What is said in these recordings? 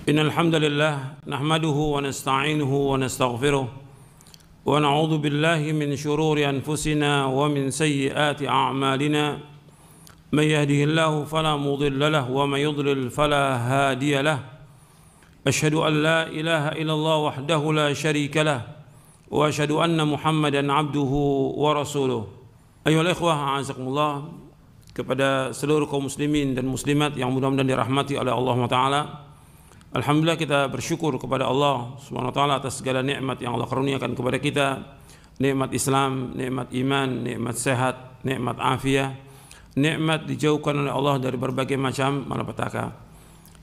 Innal hamdalillah nahmaduhu wa nasta'inuhu wa nastaghfiruh wa na'udzu billahi min shururi anfusina wa min sayyiati a'malina may yahdihillahu fala mudilla lahu wa may yudlil fala hadiya lahu asyhadu an la ilaha illallah wahdahu la syarika lahu wa asyhadu anna Muhammadan abduhu wa rasuluh. Ayyuhal ikhwah, a'azakumullah, kepada seluruh kaum muslimin dan muslimat yang mudah-mudahan dirahmati oleh Allah Taala. Alhamdulillah, kita bersyukur kepada Allah Subhanahu wa taala atas segala nikmat yang Allah karuniakan kepada kita. Nikmat Islam, nikmat iman, nikmat sehat, nikmat afiah, nikmat dijauhkan oleh Allah dari berbagai macam malapetaka.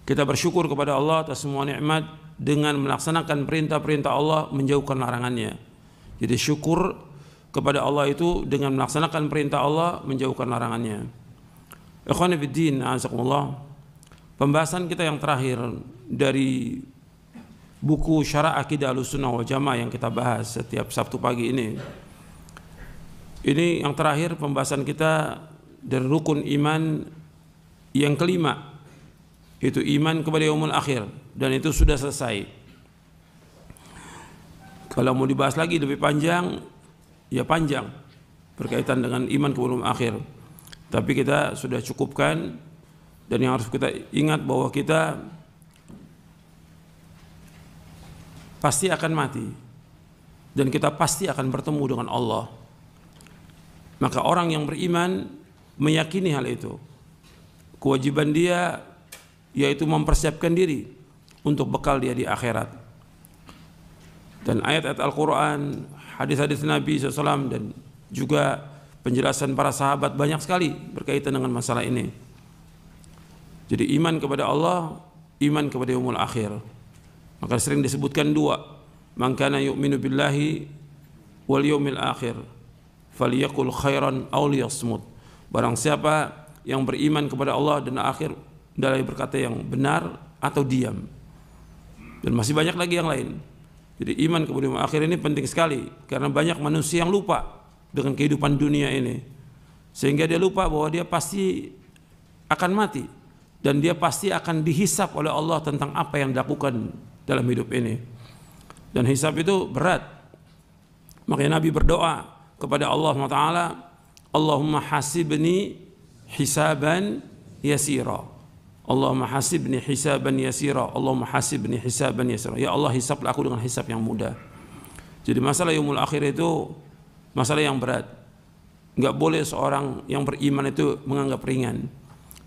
Kita bersyukur kepada Allah atas semua nikmat dengan melaksanakan perintah-perintah Allah, menjauhkan larangannya. Jadi syukur kepada Allah itu dengan melaksanakan perintah Allah, menjauhkan larangannya. Ikhwani fiddin, a'azakumullah. Pembahasan kita yang terakhir dari buku Syarah Aqidah Ahlussunnah wal Jamaah yang kita bahas setiap Sabtu pagi ini yang terakhir pembahasan kita dari rukun iman yang kelima, yaitu iman kepada yaumul akhir, dan itu sudah selesai. Kalau mau dibahas lagi lebih panjang, ya panjang berkaitan dengan iman kepada yaumul akhir, tapi kita sudah cukupkan. Dan yang harus kita ingat bahwa kita pasti akan mati dan kita pasti akan bertemu dengan Allah. Maka orang yang beriman meyakini hal itu. Kewajiban dia yaitu mempersiapkan diri untuk bekal dia di akhirat. Dan ayat-ayat Al-Quran, hadis-hadis Nabi SAW, dan juga penjelasan para sahabat banyak sekali berkaitan dengan masalah ini. Jadi iman kepada Allah, iman kepada yaumul akhir. Maka sering disebutkan dua. Man kana yu'minu billahi wal yaumil akhir falyaqul khairan aw liyasmut. Barang siapa yang beriman kepada Allah dan akhir, hendaklah berkata yang benar atau diam. Dan masih banyak lagi yang lain. Jadi iman kepada yaumul akhir ini penting sekali, karena banyak manusia yang lupa dengan kehidupan dunia ini, sehingga dia lupa bahwa dia pasti akan mati. Dan dia pasti akan dihisap oleh Allah tentang apa yang dilakukan dalam hidup ini. Dan hisap itu berat. Makanya Nabi berdoa kepada Allah Ta'ala, Allahumma hasibni hisaban yasira. Allahumma hasibni hisaban yasira. Allahumma hasibni hisaban yasira. Ya Allah, hisaplah aku dengan hisap yang mudah. Jadi masalah yaumul akhir itu masalah yang berat. Enggak boleh seorang yang beriman itu menganggap ringan.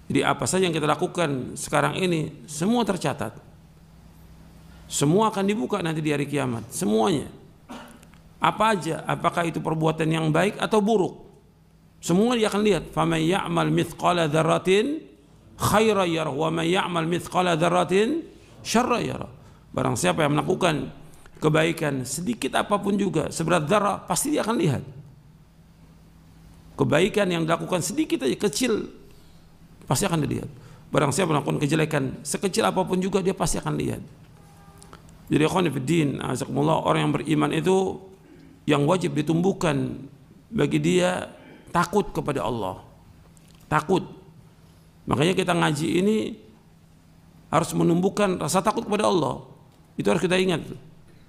Jadi apa saja yang kita lakukan sekarang ini semua tercatat. Semua akan dibuka nanti di hari kiamat, semuanya. Apa aja, apakah itu perbuatan yang baik atau buruk, semua dia akan lihat. Faman ya'mal mithqala dzarratin khairan yarah wa man ya'mal mithqala dzarratin syarran yarah. Barang siapa yang melakukan kebaikan sedikit apapun juga, seberat zarah, pasti dia akan lihat. Kebaikan yang dilakukan sedikit aja, kecil, pasti akan dilihat. Barang siapa melakukan kejelekan sekecil apapun juga, dia pasti akan lihat. Jadi ikhwan fillah, azakumullah, orang yang beriman itu yang wajib ditumbuhkan bagi dia takut kepada Allah. Takut. Makanya kita ngaji ini harus menumbuhkan rasa takut kepada Allah. Itu harus kita ingat.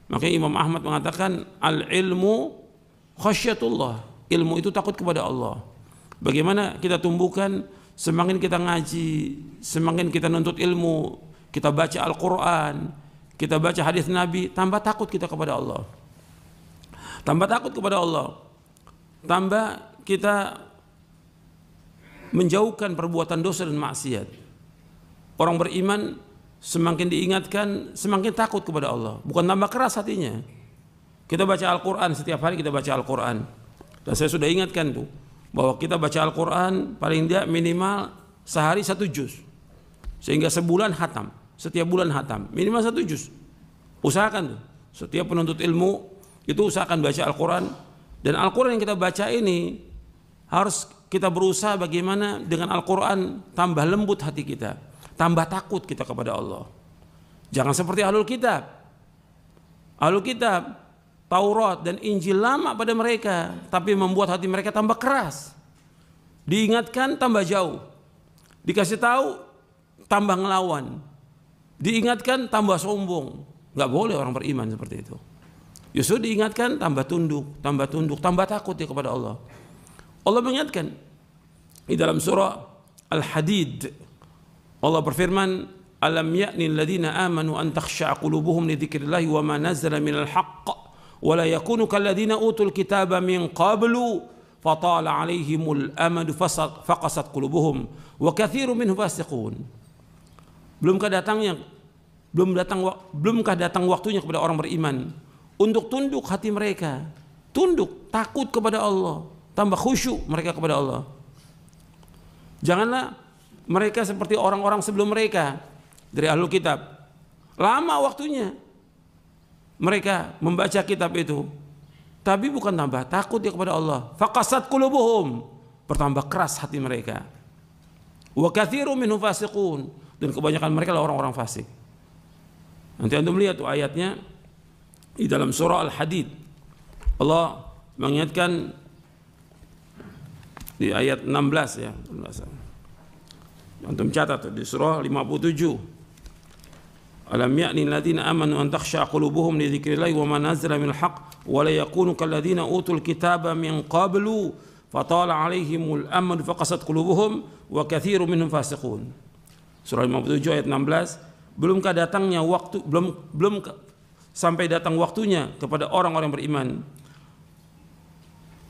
Makanya Imam Ahmad mengatakan al-ilmu khasyatullah. Ilmu itu takut kepada Allah. Bagaimana kita tumbuhkan? Semakin kita ngaji, semakin kita nuntut ilmu, kita baca Al-Quran, kita baca hadis Nabi, tambah takut kita kepada Allah. Tambah takut kepada Allah, tambah kita menjauhkan perbuatan dosa dan maksiat. Orang beriman semakin diingatkan, semakin takut kepada Allah. Bukan tambah keras hatinya. Kita baca Al-Quran, setiap hari kita baca Al-Quran. Dan saya sudah ingatkan tuh, bahwa kita baca Al-Quran paling tidak minimal sehari 1 juz, sehingga sebulan hatam, setiap bulan hatam minimal 1 juz. Usahakan tuh, setiap penuntut ilmu itu usahakan baca Al-Quran. Dan Al-Quran yang kita baca ini harus kita berusaha bagaimana dengan Al-Quran tambah lembut hati kita, tambah takut kita kepada Allah. Jangan seperti Ahlul Kitab. Ahlul Kitab, Taurat dan Injil lama pada mereka, tapi membuat hati mereka tambah keras. Diingatkan tambah jauh, dikasih tahu tambah ngelawan. diingatkan tambah sombong. Nggak boleh orang beriman seperti itu. Justru diingatkan tambah tunduk, tambah takut dia kepada Allah. Allah mengingatkan di dalam surah Al-Hadid, Allah berfirman, alam ya'ni alladhina amanu an takhsha'a qulubuhum li dzikrillahi wa ma nazzala minal haqq wa la yakunu kalladhina utul kitaba min qablu fatala 'alaihimul amadu faqasat qulubuhum wa katsirun minhum fasiqun. Belumkah datang waktunya kepada orang beriman untuk tunduk hati mereka, tunduk, takut kepada Allah, tambah khusyuk mereka kepada Allah. Janganlah mereka seperti orang-orang sebelum mereka dari Ahlul Kitab. Lama waktunya mereka membaca kitab itu, tapi bukan tambah takut dia kepada Allah. Faqasat qulubuhum, bertambah keras hati mereka. Wa katsirun minhum fasiqun, dan kebanyakan mereka adalah orang-orang fasik. Nanti antum lihat tuh ayatnya di dalam surah Al-Hadid. Allah mengingatkan di ayat 16 ya. Antum catat tuh di surah 57. Alam ya'ni alladziina amanu an takhsha'a qulubuhum li dzikrillahi wa ma nazzala minal haqq wa la yakunu kalladziina utul kitaba min qablu fatala 'alaihimul amadu faqasat qulubuhum wa katsirun minhum fasiqun. Surah 57 ayat 16. Belumkah datangnya waktu, belum sampai datang waktunya kepada orang-orang beriman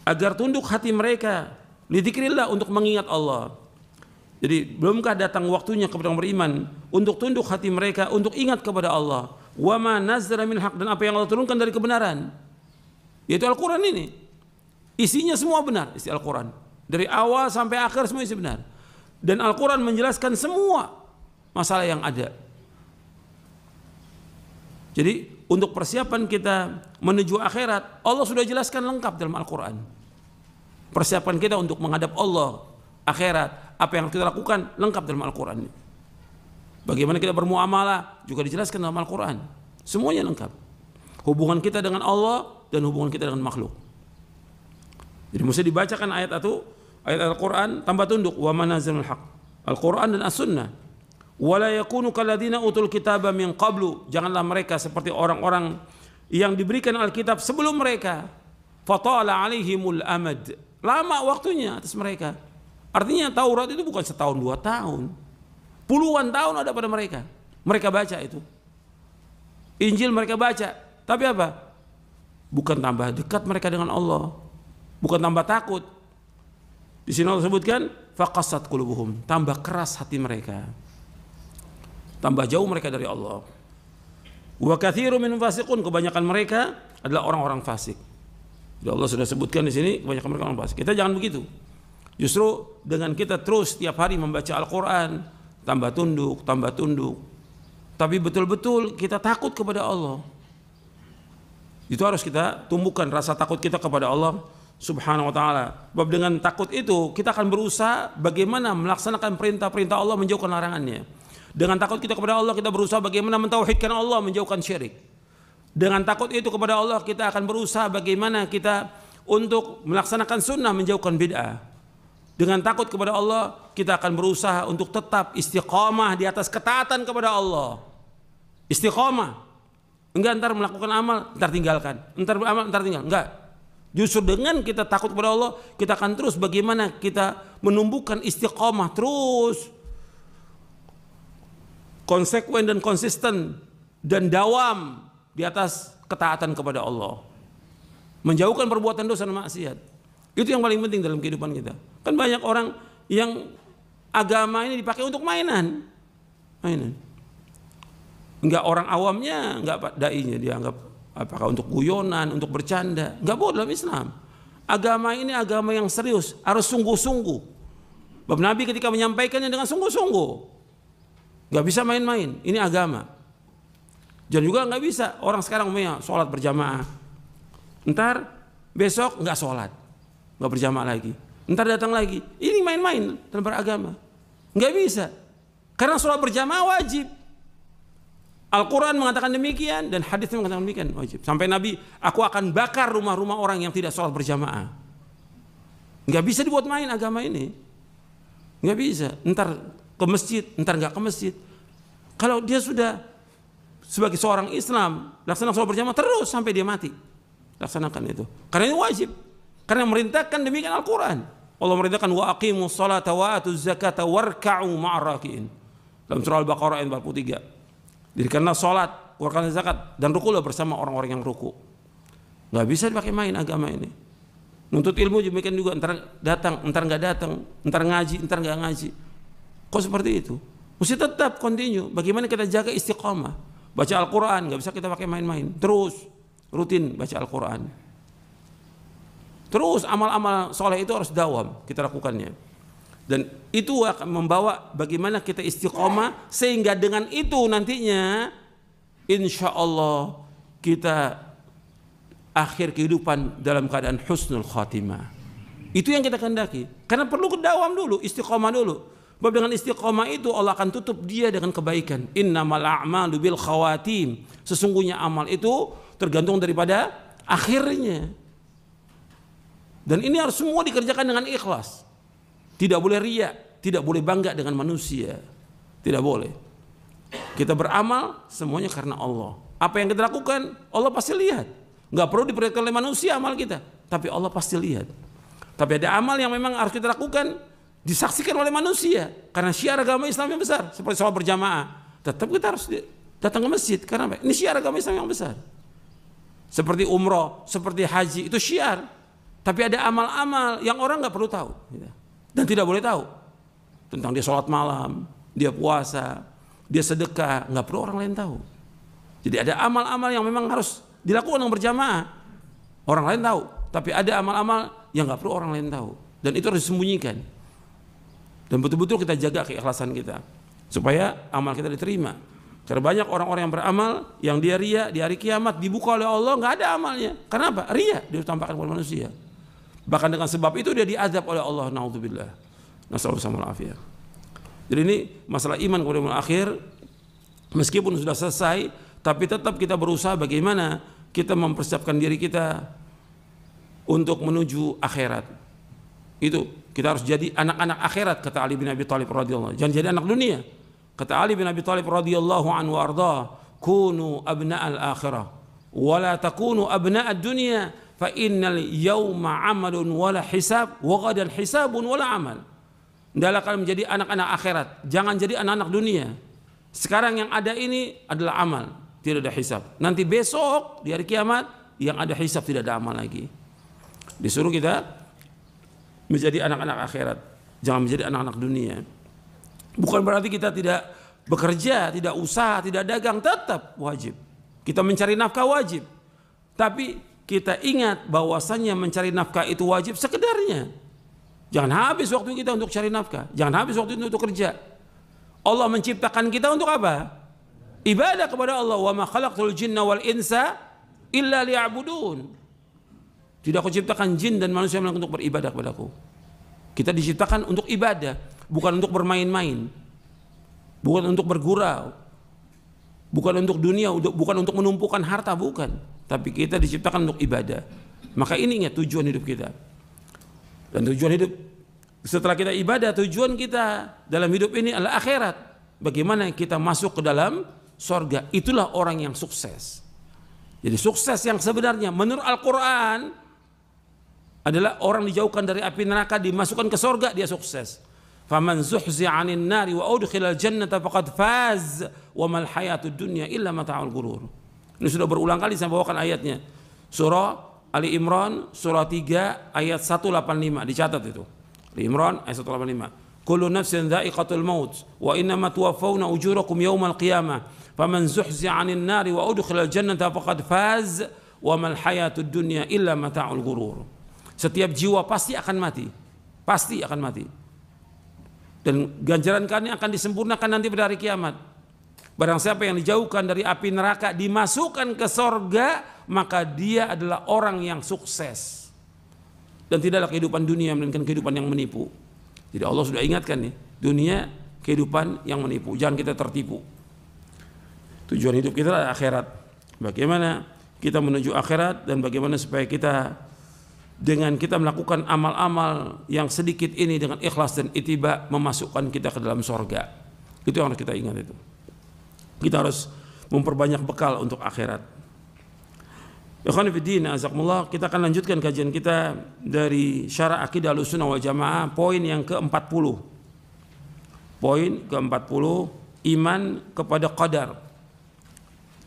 agar tunduk hati mereka li dzikrillah, untuk mengingat Allah. Jadi belumkah datang waktunya kepada orang beriman untuk tunduk hati mereka untuk ingat kepada Allah. Wa ma nazzala min haq, dan apa yang Allah turunkan dari kebenaran, yaitu Al-Quran ini. Isinya semua benar, isi Al-Quran dari awal sampai akhir semua isi benar. Dan Al-Quran menjelaskan semua masalah yang ada. Jadi untuk persiapan kita menuju akhirat, Allah sudah jelaskan lengkap dalam Al-Quran. Persiapan kita untuk menghadap Allah akhirat, apa yang kita lakukan lengkap dalam Al-Quran. Bagaimana kita bermuamalah juga dijelaskan dalam Al-Quran. Semuanya lengkap. Hubungan kita dengan Allah dan hubungan kita dengan makhluk. Jadi mesti dibacakan ayat itu, ayat Al-Quran tambah tunduk. Wa man nazzalal haq, Al-Quran dan As-Sunnah. Wala yakunu kalladzina utul kitaba min qablu, janganlah mereka seperti orang-orang yang diberikan Alkitab sebelum mereka. Fatala 'alaihimul amad, lama waktunya atas mereka. Artinya Taurat itu bukan setahun 2 tahun, puluhan tahun ada pada mereka. Mereka baca itu. Injil mereka baca, tapi apa? Bukan tambah dekat mereka dengan Allah, bukan tambah takut. Di sini Allah sebutkan faqasat qulubuhum, tambah keras hati mereka, tambah jauh mereka dari Allah. Wa katsirun minhum fasiqun, kebanyakan mereka adalah orang-orang fasik. Jadi Allah sudah sebutkan di sini kebanyakan mereka orang fasik. Kita jangan begitu. Justru dengan kita terus setiap hari membaca Al-Quran, tambah tunduk, tapi betul-betul kita takut kepada Allah. Itu harus kita tumbuhkan rasa takut kita kepada Allah Subhanahu wa ta'ala. Sebab dengan takut itu kita akan berusaha bagaimana melaksanakan perintah-perintah Allah, menjauhkan larangannya. Dengan takut kita kepada Allah, kita berusaha bagaimana mentauhidkan Allah, menjauhkan syirik. Dengan takut itu kepada Allah, kita akan berusaha bagaimana kita untuk melaksanakan sunnah, menjauhkan bid'ah. Dengan takut kepada Allah, kita akan berusaha untuk tetap istiqamah di atas ketaatan kepada Allah. Istiqamah. Enggak ntar melakukan amal, ntar tinggalkan. Ntar beramal, ntar tinggal. Enggak. Justru dengan kita takut kepada Allah, kita akan terus bagaimana kita menumbuhkan istiqamah terus, konsekuen dan konsisten dan dawam di atas ketaatan kepada Allah, menjauhkan perbuatan dosa dan maksiat. Itu yang paling penting dalam kehidupan kita. Kan banyak orang yang agama ini dipakai untuk mainan. Enggak, orang awamnya, enggak dai-nya dianggap apakah untuk guyonan, untuk bercanda. Enggak boleh dalam Islam. Agama ini agama yang serius, harus sungguh-sungguh. Bab Nabi ketika menyampaikannya dengan sungguh-sungguh. Gak bisa main-main, ini agama. Dan juga gak bisa orang sekarang punya sholat berjamaah, ntar besok gak sholat, gak berjamaah lagi, ntar datang lagi, ini main-main dalam beragama. Gak bisa, karena sholat berjamaah wajib. Al-Quran mengatakan demikian dan hadis mengatakan demikian, wajib. Sampai Nabi, aku akan bakar rumah-rumah orang yang tidak sholat berjamaah. Gak bisa dibuat main agama ini, gak bisa. Ntar ke masjid, ntar nggak ke masjid. Kalau dia sudah sebagai seorang Islam laksanakan sholat berjamaah terus sampai dia mati, laksanakan itu. Karena ini wajib. Karena merintahkan demikian Al-Quran. Allah merintahkan wa aqimus salata wa atuz zakata warka'u ma'ar raki'in. Dalam surah Al-Baqarah ayat 43. Dirikanlah salat, keluarkan zakat dan rukulah bersama orang-orang yang ruku. Nggak bisa dipakai main agama ini. Nuntut ilmu demikian juga, entar datang, entar nggak datang, entar ngaji, entar nggak ngaji. Kok seperti itu? Mesti tetap continue. Bagaimana kita jaga istiqamah? Baca Al-Quran, nggak bisa kita pakai main-main. Terus rutin baca Al-Quran. Terus amal-amal soleh itu harus dawam kita lakukannya. Dan itu akan membawa bagaimana kita istiqamah, sehingga dengan itu nantinya insya Allah kita akhir kehidupan dalam keadaan husnul khatimah. Itu yang kita kehendaki. Karena perlu kedawam dulu, istiqamah dulu. Sebab dengan istiqamah itu Allah akan tutup dia dengan kebaikan. Innamal a'malu bil khawatim. Sesungguhnya amal itu tergantung daripada akhirnya. Dan ini harus semua dikerjakan dengan ikhlas. Tidak boleh riya, tidak boleh bangga dengan manusia. Tidak boleh. Kita beramal semuanya karena Allah. Apa yang kita lakukan, Allah pasti lihat. Nggak perlu diperlihatkan oleh manusia amal kita, tapi Allah pasti lihat. Tapi ada amal yang memang harus kita lakukan, disaksikan oleh manusia. Karena syiar agama Islam yang besar, seperti sholat berjamaah. Tetap kita harus datang ke masjid. Karena ini syiar agama Islam yang besar. Seperti umroh, seperti haji, itu syiar. Tapi ada amal-amal yang orang nggak perlu tahu. Dan tidak boleh tahu tentang dia sholat malam, dia puasa, dia sedekah, nggak perlu orang lain tahu. Jadi ada amal-amal yang memang harus dilakukan yang berjamaah, orang lain tahu. Tapi ada amal-amal yang nggak perlu orang lain tahu, dan itu harus disembunyikan. Dan betul-betul kita jaga keikhlasan kita supaya amal kita diterima. Karena banyak orang-orang yang beramal yang dia ria, di hari kiamat dibuka oleh Allah nggak ada amalnya. Karena apa? Ria, dia tampakkan kepada manusia. Bahkan dengan sebab itu dia diazab oleh Allah. Naudzubillah. Nasallallahu alaihi wasallam. Jadi ini masalah iman kepada yaumil akhir, meskipun sudah selesai, tapi tetap kita berusaha bagaimana kita mempersiapkan diri kita untuk menuju akhirat. Itu kita harus jadi anak-anak akhirat, kata Ali bin Abi Thalib radhiyallahu anhu. Jangan jadi anak dunia. Kata Ali bin Abi Thalib radhiyallahu anhu arda, kunu abna'al akhirah wa la takunu abna'ad dunya. Fa innal yawma amalun wala hisab wa ghadan hisabun wala amal. Hendaklah kalian menjadi anak-anak akhirat, jangan jadi anak-anak dunia. Sekarang yang ada ini adalah amal, tidak ada hisab. Nanti besok di hari kiamat yang ada hisab, tidak ada amal lagi. Disuruh kita menjadi anak-anak akhirat, jangan menjadi anak-anak dunia. Bukan berarti kita tidak bekerja, tidak usaha, tidak dagang, tetap wajib. Kita mencari nafkah wajib. Tapi kita ingat bahwasannya mencari nafkah itu wajib sekedarnya. Jangan habis waktu kita untuk cari nafkah. Jangan habis waktu itu untuk kerja. Allah menciptakan kita untuk apa? Ibadah kepada Allah. Wa ma khalaqtul jinna wal insa illa liya'budun. Tidak aku ciptakan jin dan manusia untuk beribadah kepadaku. Kita diciptakan untuk ibadah, bukan untuk bermain-main. Bukan untuk bergurau. Bukan untuk dunia, bukan untuk menumpukan harta, bukan. Tapi kita diciptakan untuk ibadah. Maka ini ingat tujuan hidup kita. Dan tujuan hidup setelah kita ibadah, tujuan kita dalam hidup ini adalah akhirat. Bagaimana kita masuk ke dalam surga. Itulah orang yang sukses. Jadi sukses yang sebenarnya menurut Al-Quran adalah orang dijauhkan dari api neraka, dimasukkan ke surga, dia sukses. Faman zuhzi'a 'anil nari wa udkhilal jannata faqad faz wa mal hayatud dunya illa mata'ul ghurur. Ini sudah berulang kali saya bawakan ayatnya. Surah Ali Imran surah 3 ayat 185, dicatat itu. Ali Imran ayat 185. Kullu nafsin dha'iqatul maut wa innama tuwaffawna ujurakum yawmal qiyamah. Faman zuhzi'a 'anil nari wa udkhilal jannata faqad faz wa mal hayatud dunya illa mata'ul ghurur. Setiap jiwa pasti akan mati. Pasti akan mati. Dan ganjaran kalian akan disempurnakan nanti pada hari kiamat. Barang siapa yang dijauhkan dari api neraka dimasukkan ke sorga, maka dia adalah orang yang sukses. Dan tidaklah kehidupan dunia melainkan kehidupan yang menipu. Jadi Allah sudah ingatkan nih, dunia kehidupan yang menipu. Jangan kita tertipu. Tujuan hidup kita adalah akhirat. Bagaimana kita menuju akhirat dan bagaimana supaya kita dengan kita melakukan amal-amal yang sedikit ini dengan ikhlas dan ittiba memasukkan kita ke dalam sorga. Itu yang harus kita ingat itu. Kita harus memperbanyak bekal untuk akhirat. Ikhwan fillah, azakumullah, kita akan lanjutkan kajian kita dari Syarah Aqidah Ahlussunnah wal Jamaah, poin yang ke-40. Poin ke-40, iman kepada qadar,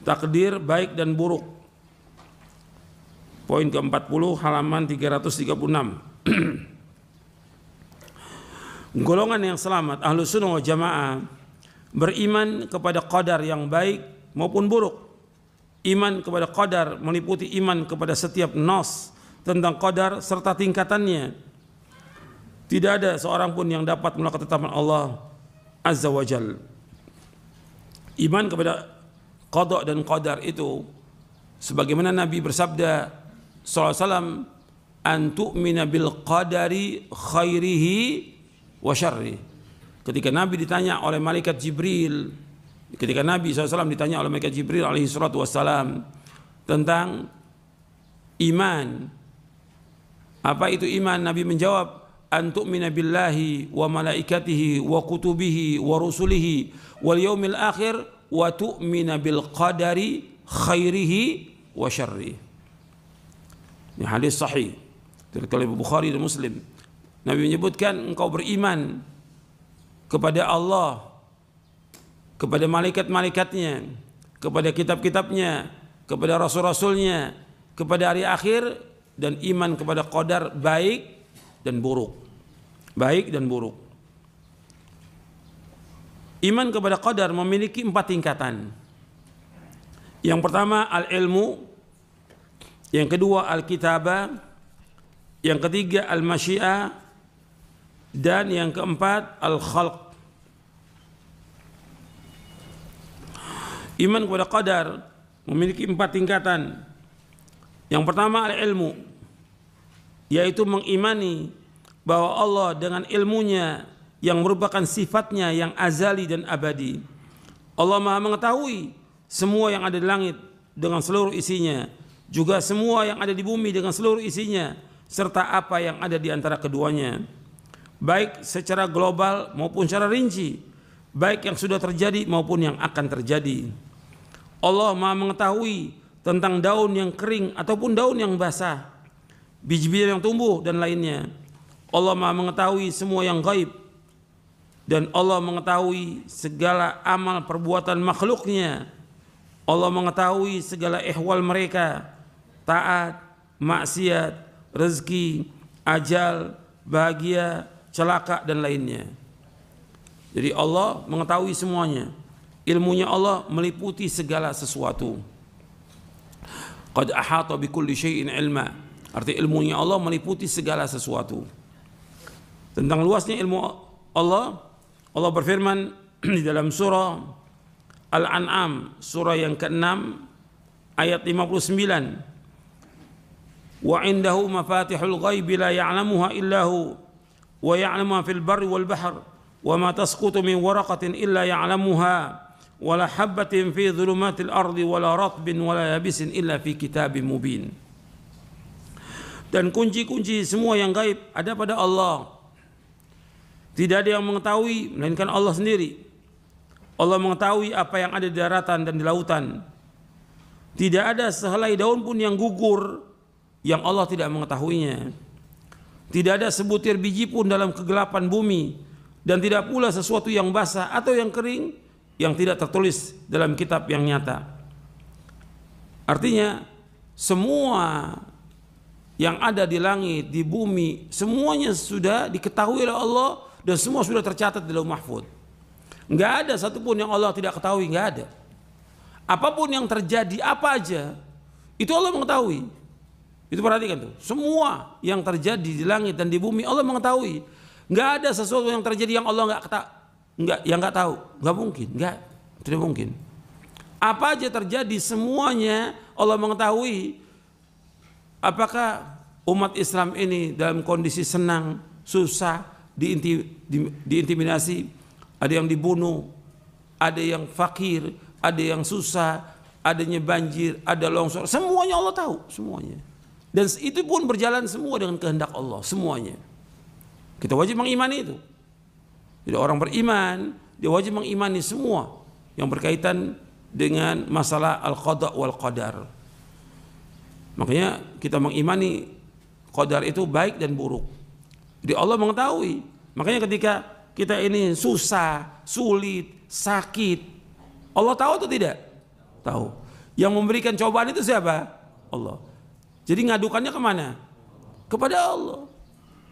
takdir baik dan buruk. Poin ke-40, halaman 336. Golongan yang selamat Ahlussunnah wal Jamaah beriman kepada qadar yang baik maupun buruk. Iman kepada qadar meliputi iman kepada setiap nas tentang qadar serta tingkatannya. Tidak ada seorang pun yang dapat menolak ketetapan Allah Azza wa Jal. Iman kepada qada dan qadar itu sebagaimana Nabi bersabda sallallahu alaihi wasallam, an tu'mina bil qadari khairihi wa syarri. Ketika Nabi ditanya oleh malaikat Jibril, ketika Nabi SAW ditanya oleh malaikat Jibril alaihi salatu wassalam tentang iman, apa itu iman? Nabi menjawab, an tu'mina billahi wa malaikatihi wa kutubihi wa rusulihi wal yaumil akhir wa tu'mina bil qadari khairihi wa syarri. Ini hadis sahih dari Bukhari dan Muslim. Nabi menyebutkan engkau beriman kepada Allah, kepada malaikat-malaikatnya, kepada kitab-kitabnya, kepada rasul-rasulnya, kepada hari akhir, dan iman kepada qadar baik dan buruk. Baik dan buruk. Iman kepada qadar memiliki 4 tingkatan. Yang pertama al-ilmu, yang kedua al-kitabah, yang ketiga al-masyiah, dan yang keempat al-khalq. Iman kepada qadar memiliki 4 tingkatan. Yang pertama al-ilmu, yaitu mengimani bahwa Allah dengan ilmunya yang merupakan sifatnya yang azali dan abadi. Allah Maha mengetahui semua yang ada di langit dengan seluruh isinya, juga semua yang ada di bumi dengan seluruh isinya, serta apa yang ada di antara keduanya, baik secara global maupun secara rinci, baik yang sudah terjadi maupun yang akan terjadi. Allah Maha mengetahui tentang daun yang kering ataupun daun yang basah, biji-biji yang tumbuh dan lainnya. Allah Maha mengetahui semua yang gaib, dan Allah mengetahui segala amal perbuatan makhluknya. Allah mengetahui segala ihwal mereka, taat, maksiat, rezeki, ajal, bahagia, celaka dan lainnya. Jadi Allah mengetahui semuanya. Ilmunya Allah meliputi segala sesuatu. Qad ahata bikulli syai'in ilma. Arti ilmunya Allah meliputi segala sesuatu. Tentang luasnya ilmu Allah, Allah berfirman di dalam surah Al-An'am, surah yang ke-6 ayat 59. Wa indahu mafatihul ghaibi la ya'lamuha illahu wa ya'lamu fil barri wal bahr wa ma tasqutu min waraqatin illa ya'lamuha wa la habatin fi dhulumatil ardi wa la ratbin wa la yabisin illa fi kitabim mubin. Dan kunci-kunci semua yang gaib ada pada Allah. Tidak ada yang mengetahui melainkan Allah sendiri. Allah mengetahui apa yang ada di daratan dan di lautan. Tidak ada sehelai daun pun yang gugur yang Allah tidak mengetahuinya. Tidak ada sebutir biji pun dalam kegelapan bumi, dan tidak pula sesuatu yang basah atau yang kering yang tidak tertulis dalam kitab yang nyata. Artinya semua yang ada di langit, di bumi, semuanya sudah diketahui oleh Allah dan semua sudah tercatat di Lauh Mahfuz. Enggak ada satupun yang Allah tidak ketahui, enggak ada. Apapun yang terjadi, apa aja, itu Allah mengetahui. Itu perhatikan tuh, semua yang terjadi di langit dan di bumi Allah mengetahui. Enggak ada sesuatu yang terjadi yang Allah enggak tahu, enggak mungkin, enggak, tidak mungkin. Apa aja terjadi semuanya Allah mengetahui. Apakah umat Islam ini dalam kondisi senang, susah, diintimidasi, ada yang dibunuh, ada yang fakir, ada yang susah, adanya banjir, ada longsor, semuanya Allah tahu, semuanya. Dan itu pun berjalan semua dengan kehendak Allah, semuanya. Kita wajib mengimani itu. Jadi orang beriman, dia wajib mengimani semua yang berkaitan dengan masalah al-qada wal qadar. Makanya kita mengimani qadar itu baik dan buruk. Jadi Allah mengetahui. Makanya ketika kita ini susah, sulit, sakit, Allah tahu atau tidak? Tahu. Yang memberikan cobaan itu siapa? Allah. Jadi ngadukannya kemana? Kepada Allah.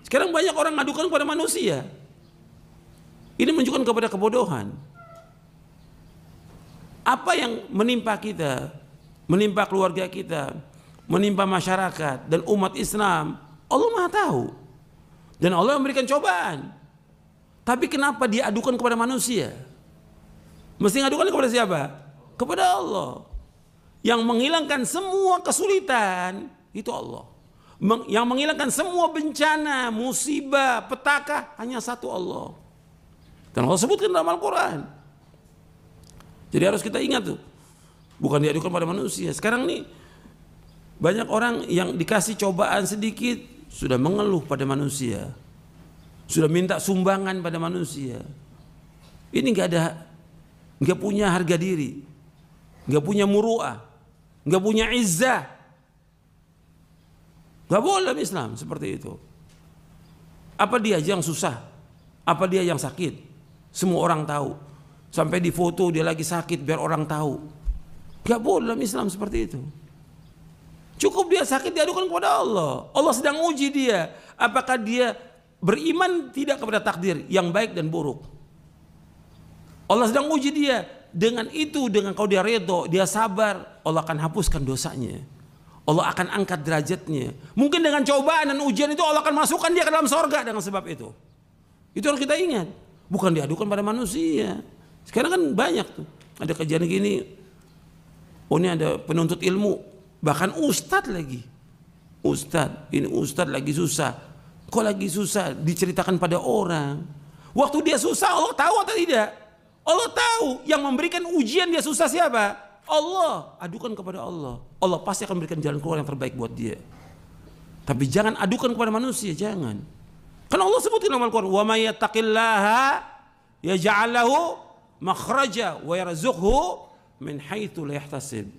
Sekarang banyak orang ngadukan kepada manusia. Ini menunjukkan kepada kebodohan. Apa yang menimpa kita, menimpa keluarga kita, menimpa masyarakat dan umat Islam, Allah Maha tahu. Dan Allah memberikan cobaan. Tapi kenapa dia adukan kepada manusia? Mesti ngadukan kepada siapa? Kepada Allah. Yang menghilangkan semua kesulitan itu Allah. Yang menghilangkan semua bencana, musibah, petaka hanya satu Allah. Dan Allah sebutkan dalam Al-Quran. Jadi harus kita ingat tuh, bukan diadukan pada manusia. Sekarang nih banyak orang yang dikasih cobaan sedikit sudah mengeluh pada manusia, sudah minta sumbangan pada manusia. Ini nggak punya harga diri, nggak punya muru'ah, nggak punya izzah. Nggak boleh dalam Islam seperti itu. Apa dia yang susah? Apa dia yang sakit? Semua orang tahu. Sampai di foto dia lagi sakit biar orang tahu. Nggak boleh dalam Islam seperti itu. Cukup dia sakit diadukan kepada Allah. Allah sedang uji dia. Apakah dia beriman tidak kepada takdir yang baik dan buruk. Allah sedang uji dia. Dengan itu, dengan kalau dia redho, dia sabar, Allah akan hapuskan dosanya. Allah akan angkat derajatnya. Mungkin dengan cobaan dan ujian itu Allah akan masukkan dia ke dalam sorga dengan sebab itu. Itu harus kita ingat. Bukan diadukan pada manusia. Sekarang kan banyak tuh. Ada kejadian gini. Oh ini ada penuntut ilmu. Bahkan ustadz lagi. Ustadz. Ini ustadz lagi susah. Kok lagi susah? Diceritakan pada orang. Waktu dia susah Allah tahu atau tidak? Allah tahu. Yang memberikan ujian dia susah siapa? Allah. Adukan kepada Allah. Allah pasti akan memberikan jalan keluar yang terbaik buat dia. Tapi jangan adukan kepada manusia. Jangan. Kan Allah sebutkan dalam Al-Quran, wa may yattaqillaha yaj'al lahu makhraja wa yarzuqhu min haitsu la yahtasib.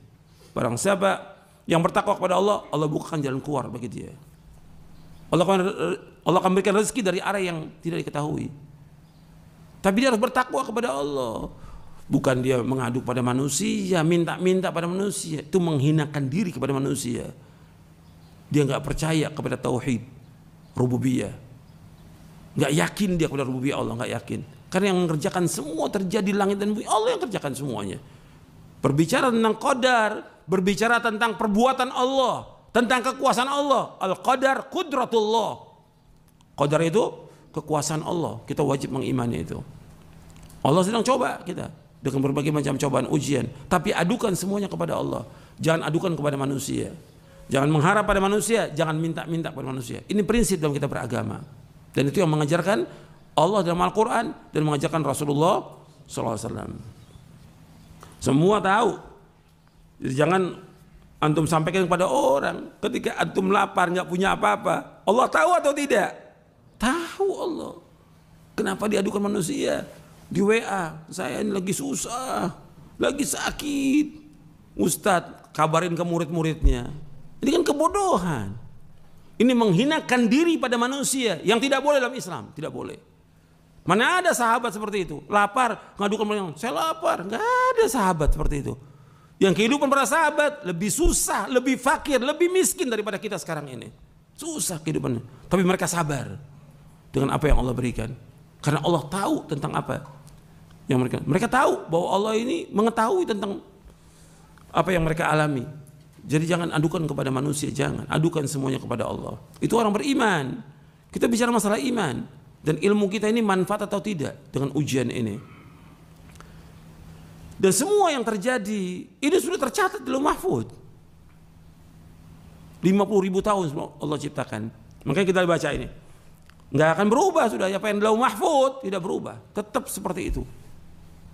Barang siapa yang bertakwa kepada Allah, Allah bukakan jalan keluar bagi dia. Allah akan berikan rezeki dari arah yang tidak diketahui. Tapi dia harus bertakwa kepada Allah. Bukan dia mengadu pada manusia, minta-minta pada manusia. Itu menghinakan diri kepada manusia. Dia nggak percaya kepada tauhid rububiyah. Nggak yakin dia kepada rububiyah Allah, nggak yakin. Karena yang mengerjakan semua terjadi langit dan bumi, Allah yang kerjakan semuanya. Berbicara tentang qadar, berbicara tentang perbuatan Allah, tentang kekuasaan Allah. Al-qadar qudratullah. Qadar itu kekuasaan Allah. Kita wajib mengimani itu. Allah sedang coba kita dengan berbagai macam cobaan ujian. Tapi adukan semuanya kepada Allah. Jangan adukan kepada manusia. Jangan mengharap pada manusia. Jangan minta-minta kepada manusia. Ini prinsip dalam kita beragama. Dan itu yang mengajarkan Allah dalam Al-Quran dan mengajarkan Rasulullah SAW. Semua tahu. Jadi jangan antum sampaikan kepada orang ketika antum lapar nggak punya apa-apa. Allah tahu atau tidak? Tahu Allah. Kenapa diadukan manusia? Di WA, saya ini lagi susah, lagi sakit. Ustadz kabarin ke murid-muridnya. Ini kan kebodohan. Ini menghinakan diri pada manusia yang tidak boleh dalam Islam, tidak boleh. Mana ada sahabat seperti itu? Lapar, ngadukan orang, saya lapar. Nggak ada sahabat seperti itu. Yang kehidupan para sahabat lebih susah, lebih fakir, lebih miskin daripada kita sekarang ini. Susah kehidupannya. Tapi mereka sabar dengan apa yang Allah berikan. Karena Allah tahu tentang apa yang mereka tahu bahwa Allah ini mengetahui tentang apa yang mereka alami. Jadi jangan adukan kepada manusia, jangan. Adukan semuanya kepada Allah. Itu orang beriman. Kita bicara masalah iman. Dan ilmu kita ini manfaat atau tidak dengan ujian ini. Dan semua yang terjadi, ini sudah tercatat di Lauh Mahfuz. 50.000 tahun Allah ciptakan. Makanya kita baca ini. Nggak akan berubah sudah. Apa yang di Lauh Mahfuz tidak berubah. Tetap seperti itu.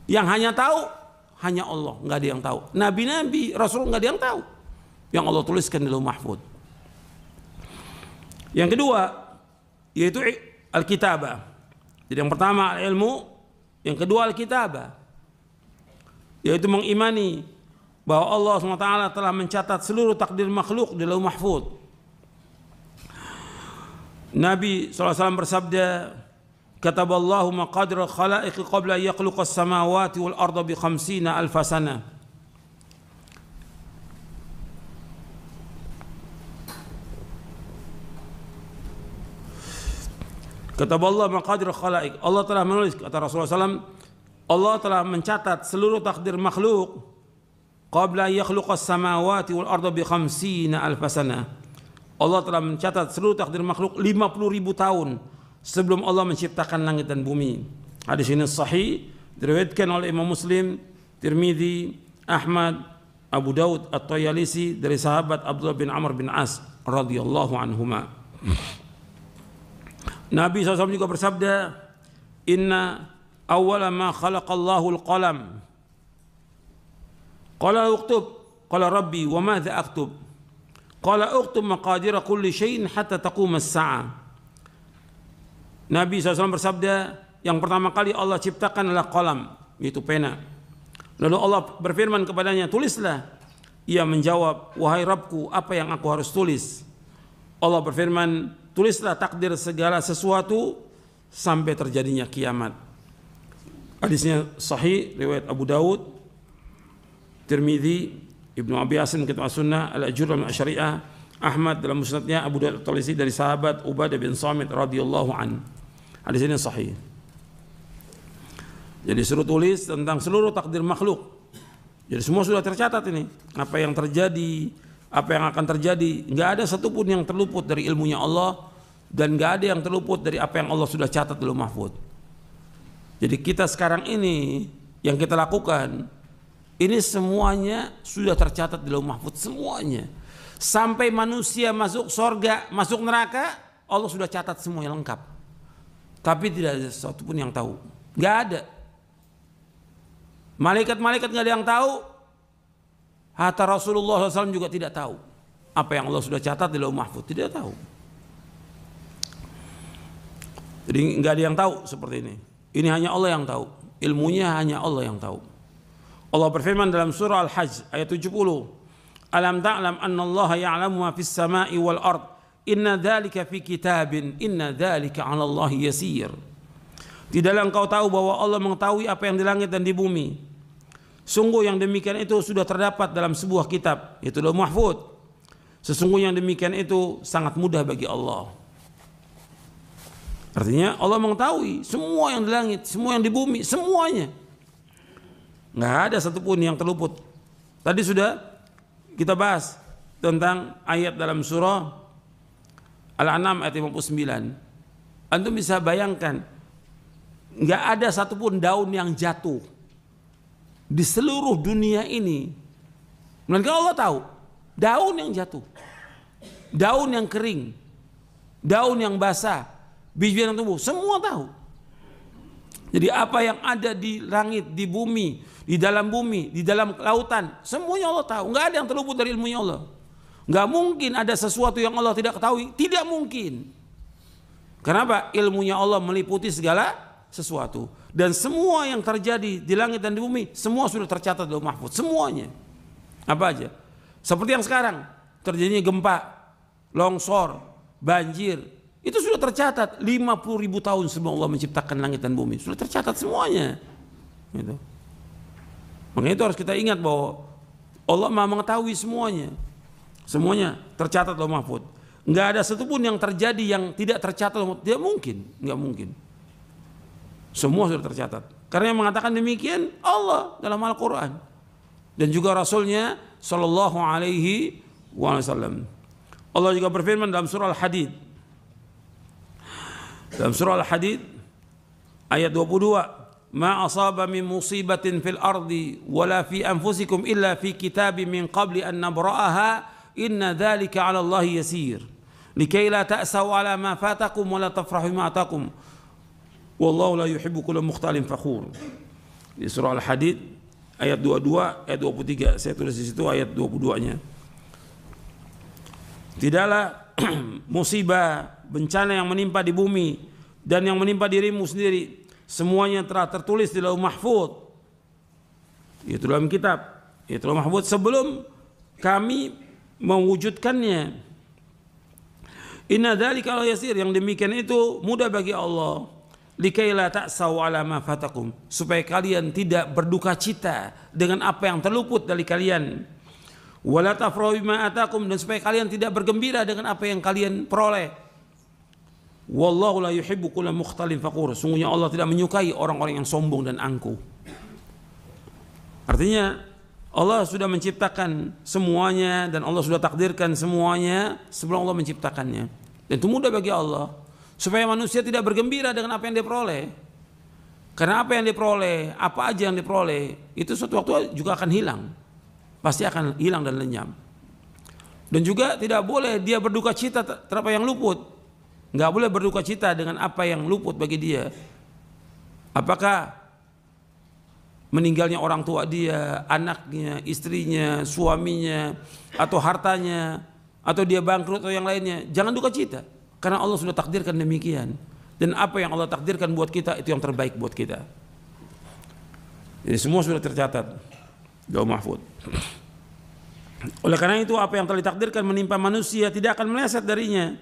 Yang hanya tahu, hanya Allah. Nggak ada yang tahu. Nabi-nabi, Rasul nggak ada yang tahu. Yang Allah tuliskan di Lauh Mahfuz. Yang kedua yaitu Alkitabah. Jadi yang pertama ilmu, yang kedua Alkitabah. yaitu mengimani bahwa Allah SWT telah mencatat seluruh takdir makhluk di Lauh Mahfuz. Nabi SAW bersabda, kataballahu maqadir al-khalaiq qabla an yakhluqa as-samawati wal arda bi 50 alf sanah. Kataballahu maqadir al-khalaiq, Allah telah menulis, kata Rasulullah SAW, Allah telah mencatat seluruh takdir makhluk qabla an yakhluqa as-samawati wal arda bi 50 alf sanah. Allah telah mencatat seluruh takdir makhluk 50.000 tahun sebelum Allah menciptakan langit dan bumi. Hadis ini sahih, diriwayatkan oleh Imam Muslim, Tirmidzi, Ahmad, Abu Daud, At-Tayalisi dari sahabat Abdullah bin Amr bin As radhiyallahu anhuma. Nabi SAW juga bersabda, inna awwala ma khalaqallahu al-qalam. Qala uktub, qala rabbi wa madza aktub? Qala uktub maqadira kulli syai'in hatta taqum as-sa'ah. Nabi SAW bersabda, yang pertama kali Allah ciptakan adalah qalam, yaitu pena. Lalu Allah berfirman kepadanya, tulislah. Ia menjawab, wahai Rabbku, apa yang aku harus tulis? Allah berfirman, tulislah takdir segala sesuatu sampai terjadinya kiamat. Hadisnya sahih, riwayat Abu Daud, Tirmidzi, Ibnu Abi Asim kitab As-Sunnah, Al-Ajurra min Asy-Syari'ah, Ahmad dalam musnadnya, Abu Daud At-Talisi dari sahabat Ubadah bin Samit radhiyallahu an. Hadis ini sahih. Jadi suruh tulis tentang seluruh takdir makhluk. Jadi semua sudah tercatat ini. Apa yang terjadi, apa yang akan terjadi, enggak ada satupun yang terluput dari ilmunya Allah, dan enggak ada yang terluput dari apa yang Allah sudah catat di Lauh Mahfuz. Jadi kita sekarang ini yang kita lakukan ini semuanya sudah tercatat di Lauh Mahfuz, semuanya. Sampai manusia masuk surga, masuk neraka, Allah sudah catat semuanya lengkap. Tapi tidak ada sesuatu pun yang tahu. Gak ada. Malaikat-malaikat gak ada yang tahu. Hatta Rasulullah SAW juga tidak tahu. Apa yang Allah sudah catat di Lauh Mahfuz, tidak tahu. Jadi gak ada yang tahu seperti ini. Ini hanya Allah yang tahu. Ilmunya hanya Allah yang tahu. Allah berfirman dalam surah Al-Hajj ayat 70, alam ta'lam anna Allah ya'lamu ma fis sama'i wal ard, inna dzalika fi kitabin, inna dzalika 'ala Allah yasir. Tidaklah engkau tahu bahwa Allah mengetahui apa yang di langit dan di bumi? Sungguh yang demikian itu sudah terdapat dalam sebuah kitab, yaitu Lauh Mahfuz. Sesungguhnya yang demikian itu sangat mudah bagi Allah. Artinya Allah mengetahui semua yang di langit, semua yang di bumi, semuanya. Nggak ada satupun yang terluput. Tadi sudah kita bahas tentang ayat dalam surah Al-An'am ayat 59. Antum bisa bayangkan, nggak ada satupun daun yang jatuh di seluruh dunia ini, melainkan Allah tahu daun yang jatuh, daun yang kering, daun yang basah, biji yang tumbuh, semua tahu. Jadi apa yang ada di langit, di bumi, di dalam lautan, semuanya Allah tahu. Nggak ada yang terluput dari ilmunya Allah. Nggak mungkin ada sesuatu yang Allah tidak ketahui. Tidak mungkin. Kenapa? Ilmunya Allah meliputi segala sesuatu. Dan semua yang terjadi di langit dan di bumi, semua sudah tercatat di Lauh Mahfuz. Semuanya. Apa aja? Seperti yang sekarang, terjadinya gempa, longsor, banjir. Itu sudah tercatat 50.000 tahun sebelum Allah menciptakan langit dan bumi. Sudah tercatat semuanya. Gitu. Makanya itu harus kita ingat bahwa Allah Maha mengetahui semuanya. Semuanya tercatat Lauh Mahfuz. Nggak ada satupun yang terjadi yang tidak tercatat. Tidak mungkin, nggak mungkin. Semua sudah tercatat. Karena yang mengatakan demikian Allah dalam Al-Quran dan juga Rasulnya Sallallahu Alaihi Wasallam. Allah juga berfirman dalam surah Al-Hadid. Dalam surah Al-Hadid ayat 22, ma asaba min musibatin fil ardi wala fi anfusikum illa fi kitabin min qabli an nabra'aha inna dzalika 'ala Allah yasir likay la ta'saw 'ala ma fatakum wa la tafrahu ma atakum wallahu la yuhibbu kulla mukhtalin fakhur. Di surah Al-Hadid ayat 22 ayat 23, saya tulis di situ ayat 22-nya. Tidaklah musibah, bencana yang menimpa di bumi dan yang menimpa dirimu sendiri, semuanya telah tertulis di Lauh Mahfuz. Itu dalam kitab, itu Lauh Mahfuz sebelum kami mewujudkannya. Inna dzalika la yasir, yang demikian itu mudah bagi Allah. Likai la ta'sau ala ma fatakum, supaya kalian tidak berduka cita dengan apa yang terluput dari kalian. Wala tafrahu bima atakum, dan supaya kalian tidak bergembira dengan apa yang kalian peroleh. Wallahu la yuhibbu kulla mukhtalin fakhur, sungguhnya Allah tidak menyukai orang-orang yang sombong dan angkuh. Artinya Allah sudah menciptakan semuanya dan Allah sudah takdirkan semuanya sebelum Allah menciptakannya. Dan itu mudah bagi Allah supaya manusia tidak bergembira dengan apa yang dia peroleh. Karena apa yang dia peroleh, apa aja yang diperoleh, itu suatu waktu juga akan hilang. Pasti akan hilang dan lenyap. Dan juga tidak boleh dia berduka cita terhadap apa yang luput. Nggak boleh berduka cita dengan apa yang luput bagi dia. Apakah meninggalnya orang tua dia, anaknya, istrinya, suaminya, atau hartanya, atau dia bangkrut atau yang lainnya. Jangan duka cita. Karena Allah sudah takdirkan demikian. Dan apa yang Allah takdirkan buat kita, itu yang terbaik buat kita. Jadi semua sudah tercatat di Lauh Mahfuz. Oleh karena itu, apa yang telah ditakdirkan menimpa manusia tidak akan meleset darinya.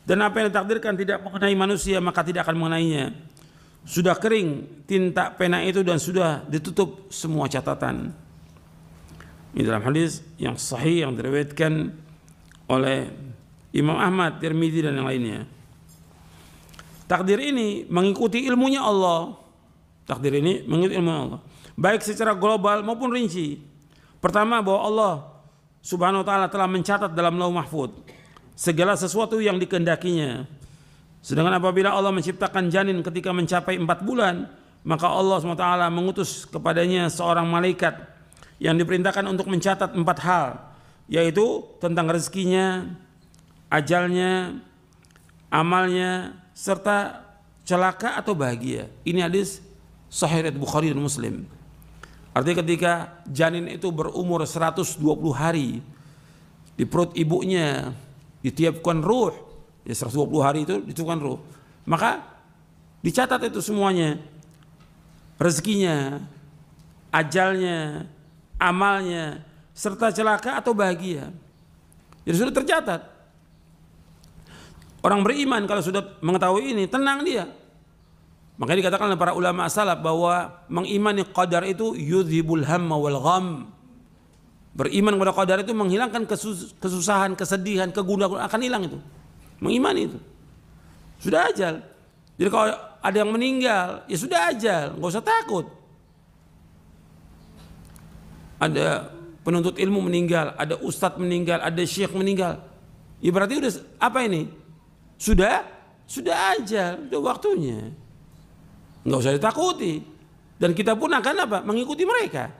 Dan apa yang ditakdirkan tidak mengenai manusia, maka tidak akan mengenainya. Sudah kering tinta pena itu dan sudah ditutup semua catatan. Ini dalam hadis yang sahih yang diriwayatkan oleh Imam Ahmad, Tirmidzi dan yang lainnya. Takdir ini mengikuti ilmunya Allah. Takdir ini mengikuti ilmu Allah, baik secara global maupun rinci. Pertama, bahwa Allah Subhanahu wa taala telah mencatat dalam Lauh Mahfuz segala sesuatu yang dikehendakinya. Sedangkan apabila Allah menciptakan janin ketika mencapai 4 bulan, maka Allah SWT mengutus kepadanya seorang malaikat yang diperintahkan untuk mencatat 4 hal, yaitu tentang rezekinya, ajalnya, amalnya, serta celaka atau bahagia. Ini hadis sahih riwayat Bukhari dan Muslim. Artinya ketika janin itu berumur 120 hari di perut ibunya, ditiupkan ruh, ya 120 hari itu ditiupkan ruh, maka dicatat itu semuanya, rezekinya, ajalnya, amalnya, serta celaka atau bahagia. Jadi sudah tercatat. Orang beriman kalau sudah mengetahui ini, tenang dia. Makanya dikatakan oleh para ulama salaf bahwa mengimani qadar itu yudhibul hamma wal gham. Beriman kepada qadar itu menghilangkan kesusahan, kesedihan, kegundahan, akan hilang itu. Mengimani itu. Sudah ajal. Jadi kalau ada yang meninggal, ya sudah ajal, nggak usah takut. Ada penuntut ilmu meninggal, ada ustadz meninggal, ada syekh meninggal. Ya berarti udah apa ini? Sudah ajal, sudah waktunya. Nggak usah ditakuti. Dan kita pun akan apa? Mengikuti mereka.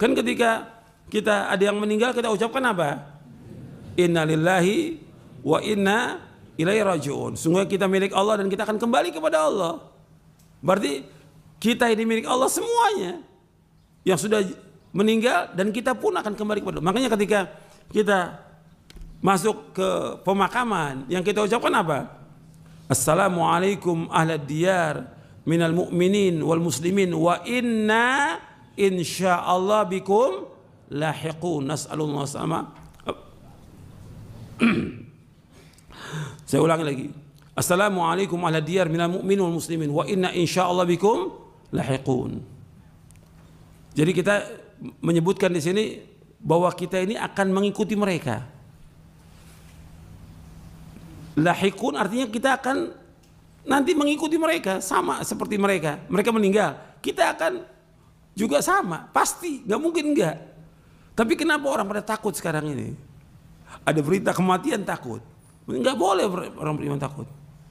Kan ketika kita ada yang meninggal, kita ucapkan apa? Inna lillahi wa inna ilaihi raji'un. Sungguh kita milik Allah dan kita akan kembali kepada Allah. Berarti kita ini milik Allah semuanya. Yang sudah meninggal dan kita pun akan kembali kepada Allah. Makanya ketika kita masuk ke pemakaman, yang kita ucapkan apa? Assalamualaikum ahlad diyar minal mu'minin wal muslimin wa inna insyaallah bikum lahiqun. Nas'alullah sama. Saya ulangi lagi. Assalamualaikum ahlad diyar minal mu'minin wal muslimin wa inna insyaallah bikum lahiqun. Jadi kita menyebutkan di sini bahwa kita ini akan mengikuti mereka. Lahikun artinya kita akan nanti mengikuti mereka, sama seperti mereka. Mereka meninggal, kita akan juga sama, pasti, nggak mungkin enggak. Tapi kenapa orang pada takut sekarang ini? Ada berita kematian takut. Nggak boleh orang beriman takut.